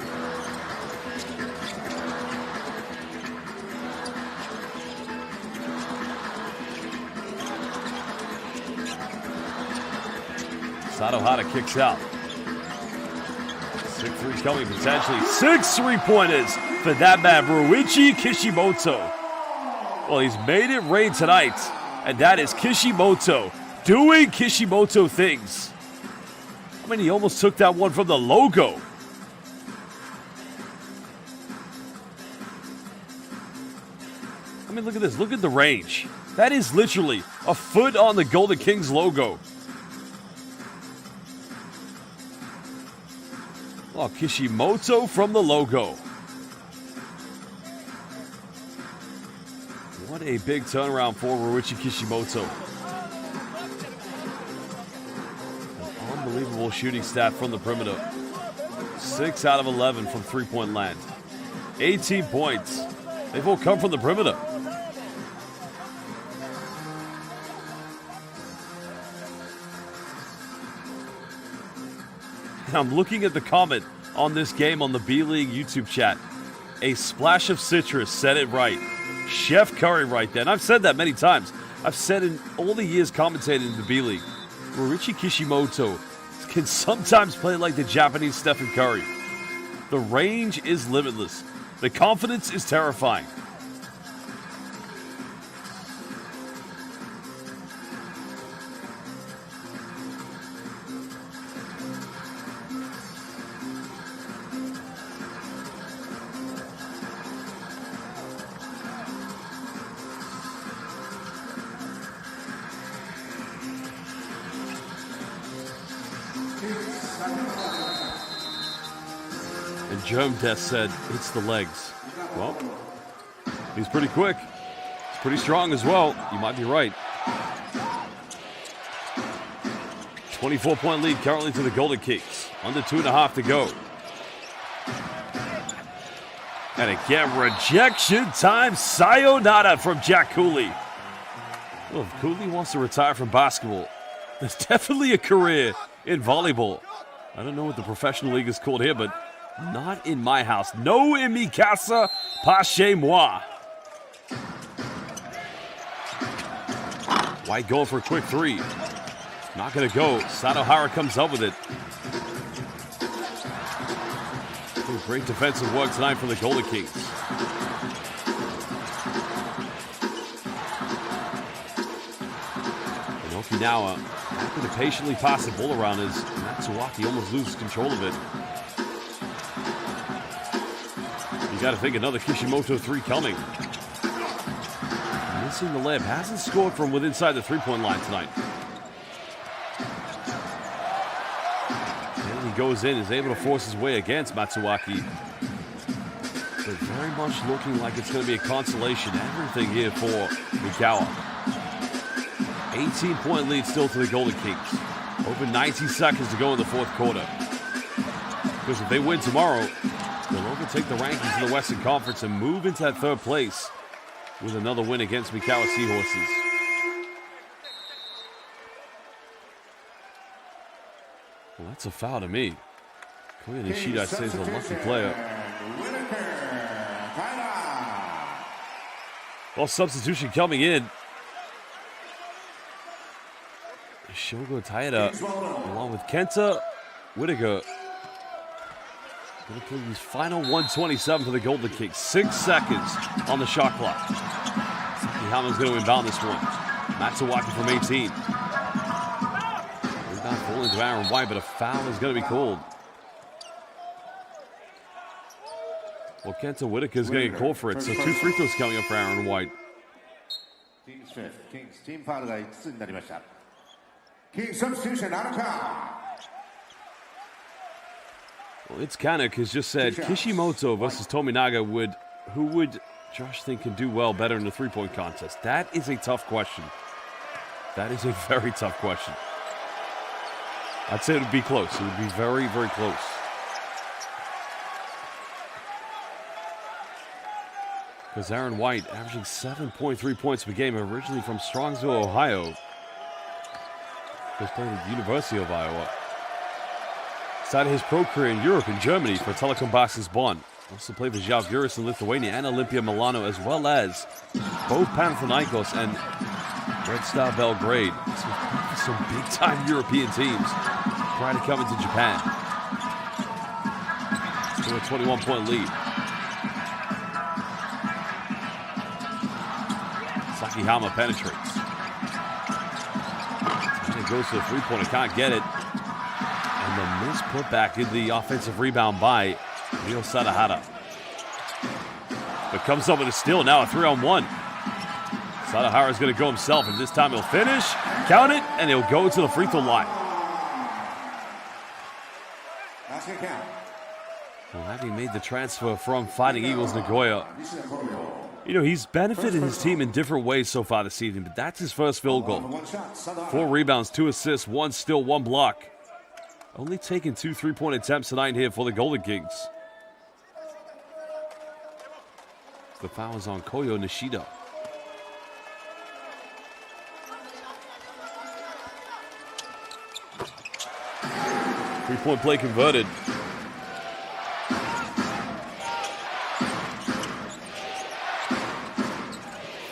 Speaker 1: Sato Hata kicks out. 6-3 coming, potentially 6 3-pointers for that man, Ryuichi Kishimoto. Well, he's made it rain tonight, and that is Kishimoto doing Kishimoto things. I mean, he almost took that one from the logo. I mean, look at this. Look at the range. That is literally a foot on the Golden Kings logo. Oh, Kishimoto from the logo. What a big turnaround for Ryuichi Kishimoto. An unbelievable shooting stat from the perimeter. 6 out of 11 from three-point land. 18 points. They've all come from the perimeter. I'm looking at the comment on this game on the B-League YouTube chat. A splash of citrus said it right. Chef Curry right there. And I've said that many times. I've said in all the years commentating in the B-League, Ryuichi Kishimoto can sometimes play like the Japanese Stephen Curry. The range is limitless. The confidence is terrifying. And Germ Death said, it's the legs. Well, he's pretty quick. He's pretty strong as well. You might be right. 24-point lead currently to the Golden Kings. Under 2.5 to go. And again, rejection time. Sayonara from Jack Cooley. Well, if Cooley wants to retire from basketball, there's definitely a career in volleyball. I don't know what the professional league is called here, but not in my house. No in mi casa, pas chez moi. White going for a quick three. Not going to go. Satohara comes up with it. Great defensive work tonight from the Golden Kings. And Okinawa happy to patiently pass the ball around as Matsuwaki almost loses control of it. You got to think another Kishimoto 3 coming. Missing the layup. Hasn't scored from within inside the three-point line tonight. And he goes in, is able to force his way against Matsuwaki. But very much looking like it's going to be a consolation. Everything here for MIKAWA. 18-point lead still to the Golden Kings. Over 90 seconds to go in the fourth quarter. Because if they win tomorrow, they'll overtake the rankings in the Western Conference and move into that third place with another win against MIKAWA SEAHORSES. Well, that's a foul to me. Koya Nishida says a lucky player. Well, substitution coming in. Shogo Taira, along with Kenta Whittaker. Going to play his final 127 for the Golden Kings. 6 seconds on the shot clock. Sakihama's going to inbound this one. Matsuwaki from 18. Rebound falling to Aaron White, but a foul is going to be called. Well, Kenta Whitaker's going to get called for it, so 2 free throws coming up for Aaron White.
Speaker 2: ティームスフェフ、キングス、ティームファウルが5つになりました。キングスサブスティューション、
Speaker 1: Well, it's Kanak has just said Kishimoto versus Tominaga who would Josh think can do well better in the three-point contest? That is a tough question. That is a very tough question. I'd say it would be close. It would be very, very close. Because Aaron White averaging 7.3 points per game, originally from Strongsville, Ohio. Just played at the University of Iowa. Started his pro career in Europe and Germany for Telekom Baskets Bonn. Also played for Žalgiris in Lithuania and Olimpia Milano, as well as both Panathinaikos and Red Star Belgrade. So some big-time European teams prior to coming to Japan. Still a 21-point lead. Sakihama penetrates. And it goes to the three-pointer, can't get it. And the miss put back in the offensive rebound by Ryo Sadahara. But comes up with a steal, now a 3-on-1. Sadahara's going to go himself, and this time he'll finish, count it, and he'll go to the free throw line. Well, having made the transfer from Fighting Eagles Nagoya, you know, he's benefited his team in different ways so far this evening, but that's his first field goal. 4 rebounds, 2 assists, 1 steal, 1 block. Only taking 2 3-point attempts tonight here for the Golden Kings. The foul is on Koyo Nishida. Three-point play converted.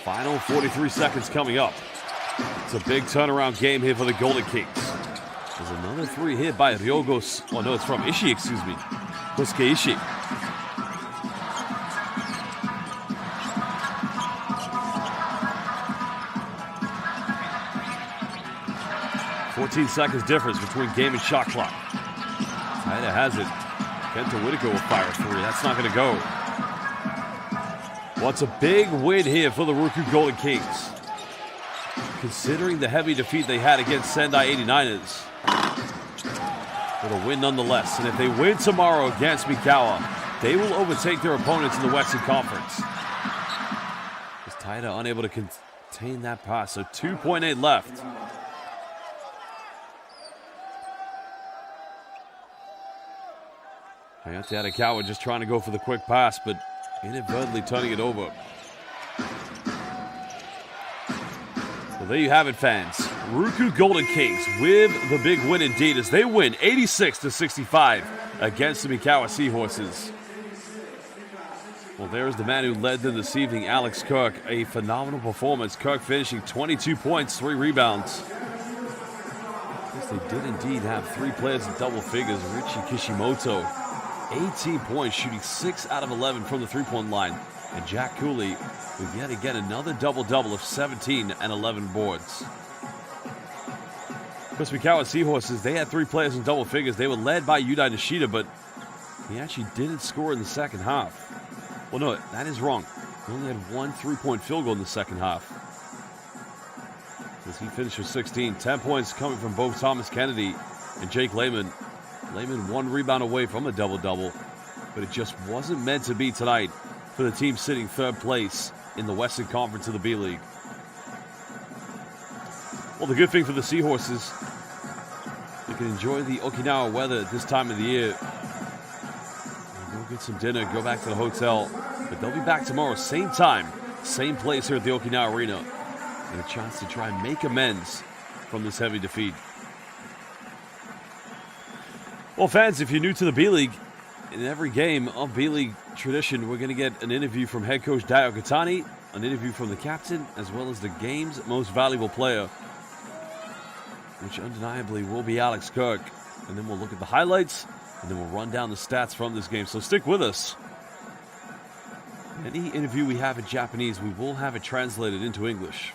Speaker 1: Final 43 seconds coming up. It's a big turnaround game here for the Golden Kings. There's another 3 hit by Ryogos. Oh no, it's from Ishii, excuse me. Kosuke Ishii. "14 seconds difference between game and shot clock." Taida has it. Kenta Whitaker will fire a 3. That's not going to go. Well, it's a big win here for the RYUKYU Golden Kings, considering the heavy defeat they had against Sendai 89ers. But a win nonetheless. And if they win tomorrow against Mikawa, they will overtake their opponents in the Western Conference. Is Taida unable to contain that pass? So 2.8 left. Hayate Adekawa just trying to go for the quick pass, but inadvertently turning it over. Well, there you have it, fans. RYUKYU Golden Kings with the big win indeed, as they win 86-65 against the Mikawa Seahorses. Well, there's the man who led them this evening, Alex Kirk. A phenomenal performance. Kirk finishing 22 points, 3 rebounds. Yes, they did indeed have 3 players in double figures. Richie Kishimoto, 18 points, shooting 6 out of 11 from the three-point line. And Jack Cooley with yet again another double-double of 17 and 11 boards. Of course, Mikawa Seahorses, they had 3 players in double figures. They were led by Yudai Nishida, but he actually didn't score in the second half. Well, no, that is wrong. He only had 1 3-point field goal in the second half, as he finished with 16. 10 points coming from both Thomas Kennedy and Jake Lehman. Lehman 1 rebound away from a double-double, but it just wasn't meant to be tonight for the team sitting 3rd place in the Western Conference of the B-League. Well, the good thing for the Seahorses, they can enjoy the Okinawa weather at this time of the year. Go get some dinner, go back to the hotel. But they'll be back tomorrow, same time, same place here at the Okinawa Arena. And a chance to try and make amends from this heavy defeat. Well, fans, if you're new to the B-League, in every game of B-League tradition, we're going to get an interview from head coach Daio Katani, an interview from the captain, as well as the game's most valuable player, which undeniably will be Alex Kirk. And then we'll look at the highlights, and then we'll run down the stats from this game. So stick with us. Any interview we have in Japanese, we will have it translated into English.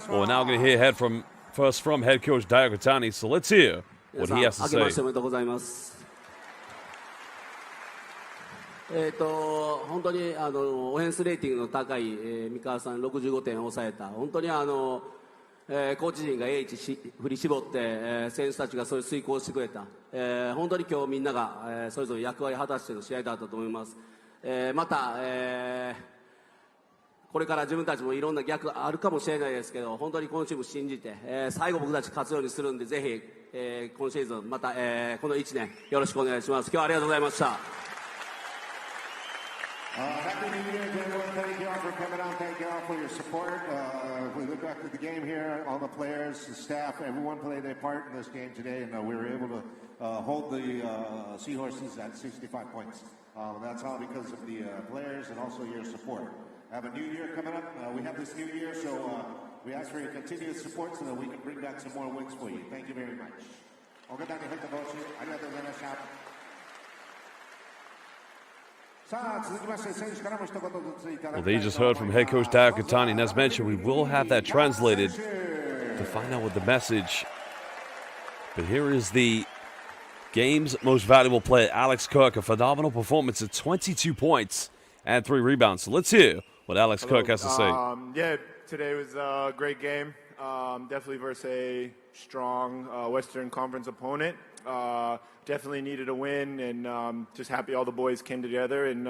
Speaker 1: Well, we're now going to hear first from head coach Ryukyu. So let's hear what he has to
Speaker 4: 明けまして
Speaker 1: say.
Speaker 4: おめでとうございます。本当にオフェンスレーティングの高い、三河さん65点を抑えた。本当にコーチ陣が H 振り絞って、選手たちがそれを遂行してくれた。本当に今日みんなが、それぞれ役割を果たしている試合だったと思います。また、これから自分たちもいろんな逆あるかもしれないですけど、本当に今シーズン信じて、最後僕たち勝つようにするんで、ぜひ、今シーズンまた、この1年よろしくお願いします。今日はありがとうございました。
Speaker 2: Happy New Year, gentlemen. Thank you all for coming out. Thank you all for your support. We look back at the game here. All the players, the staff, everyone played their part in this game today, and we were able to hold the Seahorses at 65 points. That's all because of the players and also your support. Have a new year coming up. We have this new year, so we ask for your continued support so that we can bring back some more wins for you. Thank you very much. 岡谷ヘッドコーチ、ありがとうございました。
Speaker 1: Well, they just heard from head coach Ryukyu, and as mentioned, we will have that translated to find out what the message. But here is the game's most valuable player, Alex Kirk, a phenomenal performance at 22 points and 3 rebounds. So let's hear what Alex Kirk has to say.
Speaker 5: Yeah, today was a great game. Definitely versus a strong Western Conference opponent. Definitely needed a win, and just happy all the boys came together, and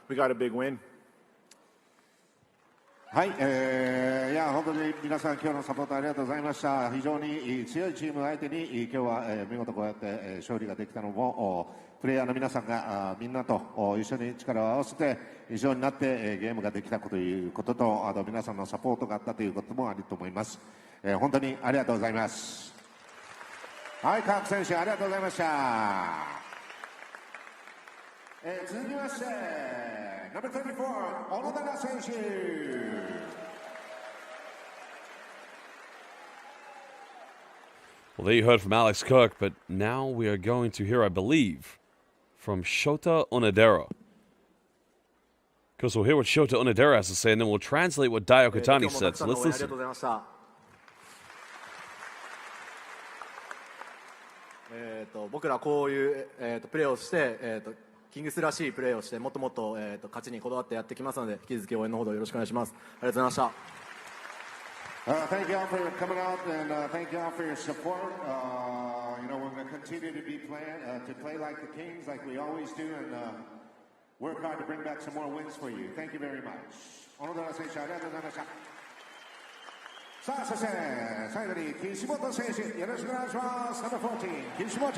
Speaker 5: we got a big win.
Speaker 2: はい、いや本当に皆さん今日のサポートありがとうございました。非常に強いチーム相手に今日は見事こうやって勝利ができたのもプレイヤーの皆さんがみんなと一緒に力を合わせて一緒になってゲームができたということと、あと皆さんのサポートがあったということもあると思います。本当にありがとうございます。はい、カーク選手ありがとうございました。続きまして、ナンバー34、小野寺選手。
Speaker 1: Well, there you heard from Alex Kirk, but now we are going to hear, I believe, from Shota Onodera. Because we'll hear what Shota Onodera has to say, and then we'll translate what Ryukyu said. So let's listen.
Speaker 6: 僕らこういう、プレーをして、キングスらしいプレーをしてもっともっと、勝ちにこだわってやってきますので、引き続き応援のほどよろしくお願いします。ありがとうございました。
Speaker 2: Thank you all for coming out, and thank you all for your support. You know, we're going to continue to play like the Kings, like we always do, and work hard to bring back some more wins for you. Thank you very much. 小野寺選手ありがとうございました。さあ、そして最後に岸本選手よろしくお願いします。Number 14、岸本。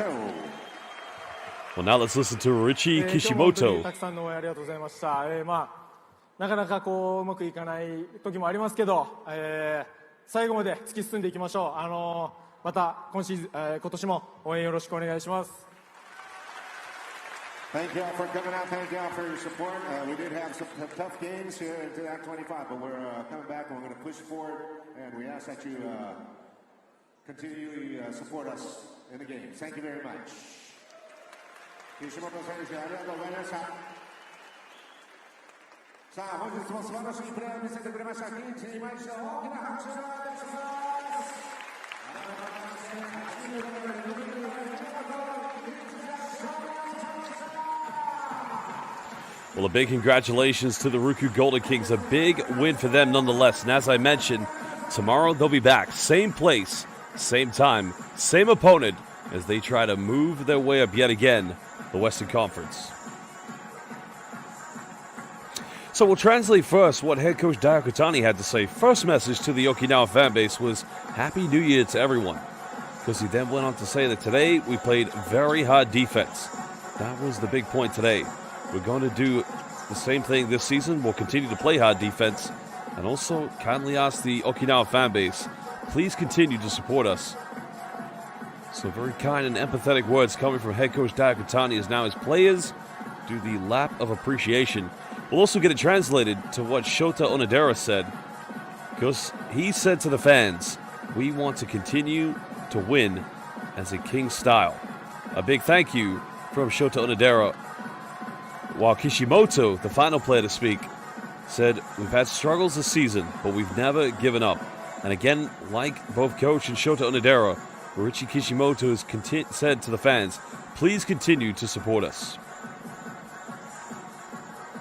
Speaker 1: Well, now let's listen to Richie Kishimoto.
Speaker 7: たくさんの応援ありがとうございました。なかなかこううまくいかない時もありますけど、最後まで突き進んでいきましょう。また今年も応援よろしくお願いします。
Speaker 2: Thank you all for coming out. Thank you all for your support. We did have some tough games here into Act 25, but we're coming back and we're going to push forward, and we ask that you continually support us in the game. Thank you very much. 岸本選手ありがとうございました。さあ、本日も素晴らしいプレーを見せてくれましたキングスに今一度大きな拍手をお願いいたします。
Speaker 1: Well, a big congratulations to the RYUKYU Golden Kings. A big win for them nonetheless. And as I mentioned, tomorrow they'll be back. Same place, same time, same opponent as they try to move their way up yet again the Western Conference. So we'll translate first what head coach Ryukyu had to say. First message to the Okinawa fan base was Happy New Year to everyone. Because he then went on to say that today we played very hard defense. That was the big point today. We're going to do the same thing this season. We'll continue to play hard defense. And also kindly ask the Okinawa fan base, please continue to support us. So very kind and empathetic words coming from head coach Ryukyu as now his players do the lap of appreciation. We'll also get it translated to what Shota Onodera said, because he said to the fans, we want to continue to win as a King style. A big thank you from Shota Onodera. While Kishimoto, the final player to speak, said, we've had struggles this season, but we've never given up. And again, like both coach and Shota Onodera, Ryuchi Kishimoto has said to the fans, please continue to support us.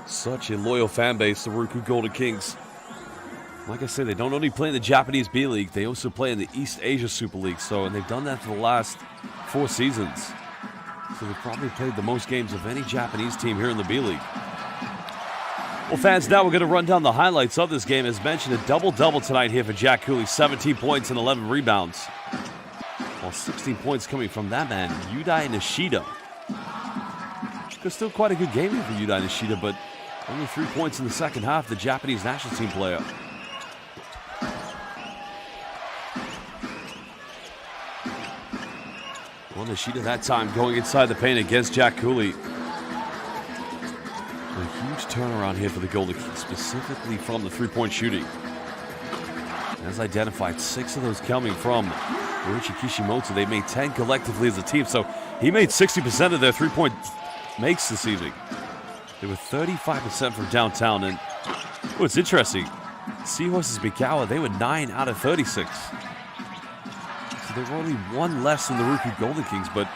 Speaker 1: Such a loyal fan base, the Ryukyu Golden Kings. Like I said, they don't only play in the Japanese B.LEAGUE, they also play in the East Asia Super League. And they've done that for the last 4 seasons. So they've probably played the most games of any Japanese team here in the B.LEAGUE. Well, fans, now we're going to run down the highlights of this game. As mentioned, a double-double tonight here for Jack Cooley. 17 points and 11 rebounds. While 16 points coming from that man, Yudai Nishida. It's still quite a good game here for Yudai Nishida, but only 3 points in the second half, the Japanese national team player. Well, Nishida that time going inside the paint against Jack Cooley. A huge turnaround here for the Golden Kings, specifically from the three-point shooting. As identified, 6 of those coming from Ryuchi Kishimoto. They made 10 collectively as a team, so he made 60% of their three-point makes this evening. They were 35% from downtown, and it's interesting. Seahorses MIKAWA, they were 9 out of 36. So they were only 1 less than the Ryukyu Golden Kings, but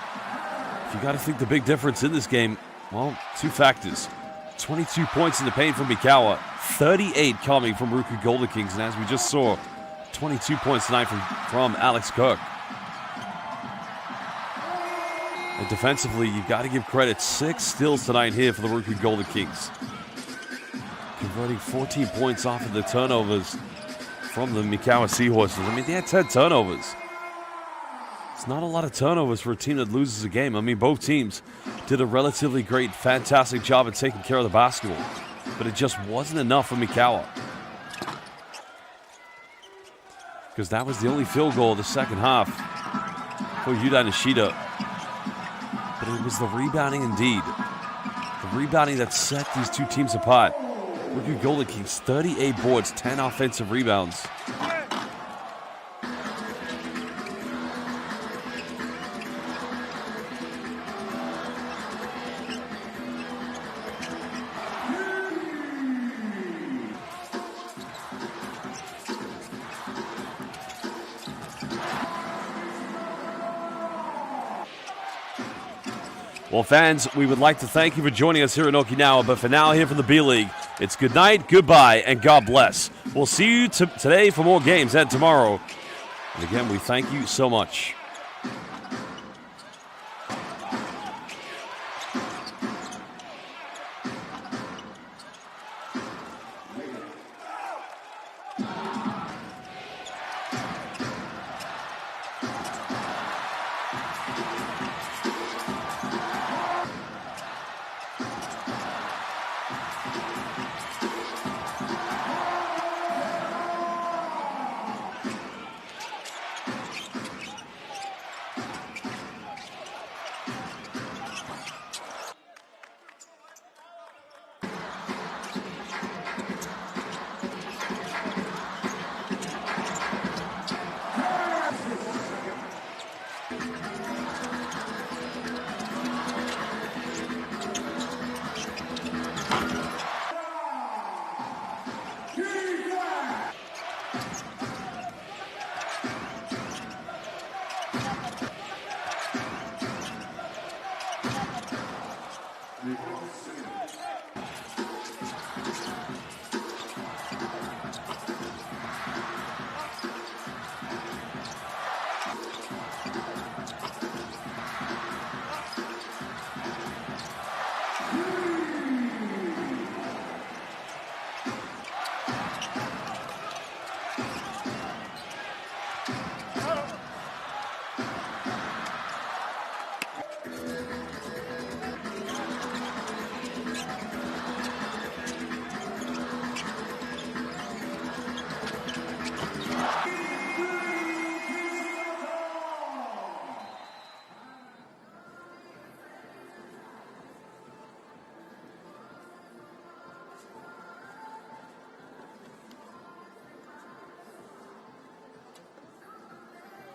Speaker 1: if you got to think the big difference in this game, well, 2 factors. 22 points in the paint from MIKAWA, 38 coming from Ryukyu Golden Kings, and as we just saw, 22 points tonight from Alex Kirk. And defensively, you've got to give credit. 6 steals tonight here for the Ryukyu Golden Kings. Converting 14 points off of the turnovers from the MIKAWA Seahorses. I mean, they had 10 turnovers. It's not a lot of turnovers for a team that loses a game. I mean, both teams did a relatively great, fantastic job at taking care of the basketball. But it just wasn't enough for MIKAWA. Because that was the only field goal of the second half for Yudai Nishida. But it was the rebounding indeed. The rebounding that set these two teams apart. Ryukyu Golden Kings, 38 boards, 10 offensive rebounds. Well, fans, we would like to thank you for joining us here in Okinawa, but for now, here from the B.LEAGUE, it's good night, goodbye, and God bless. We'll see you today for more games and tomorrow. And again, we thank you so much.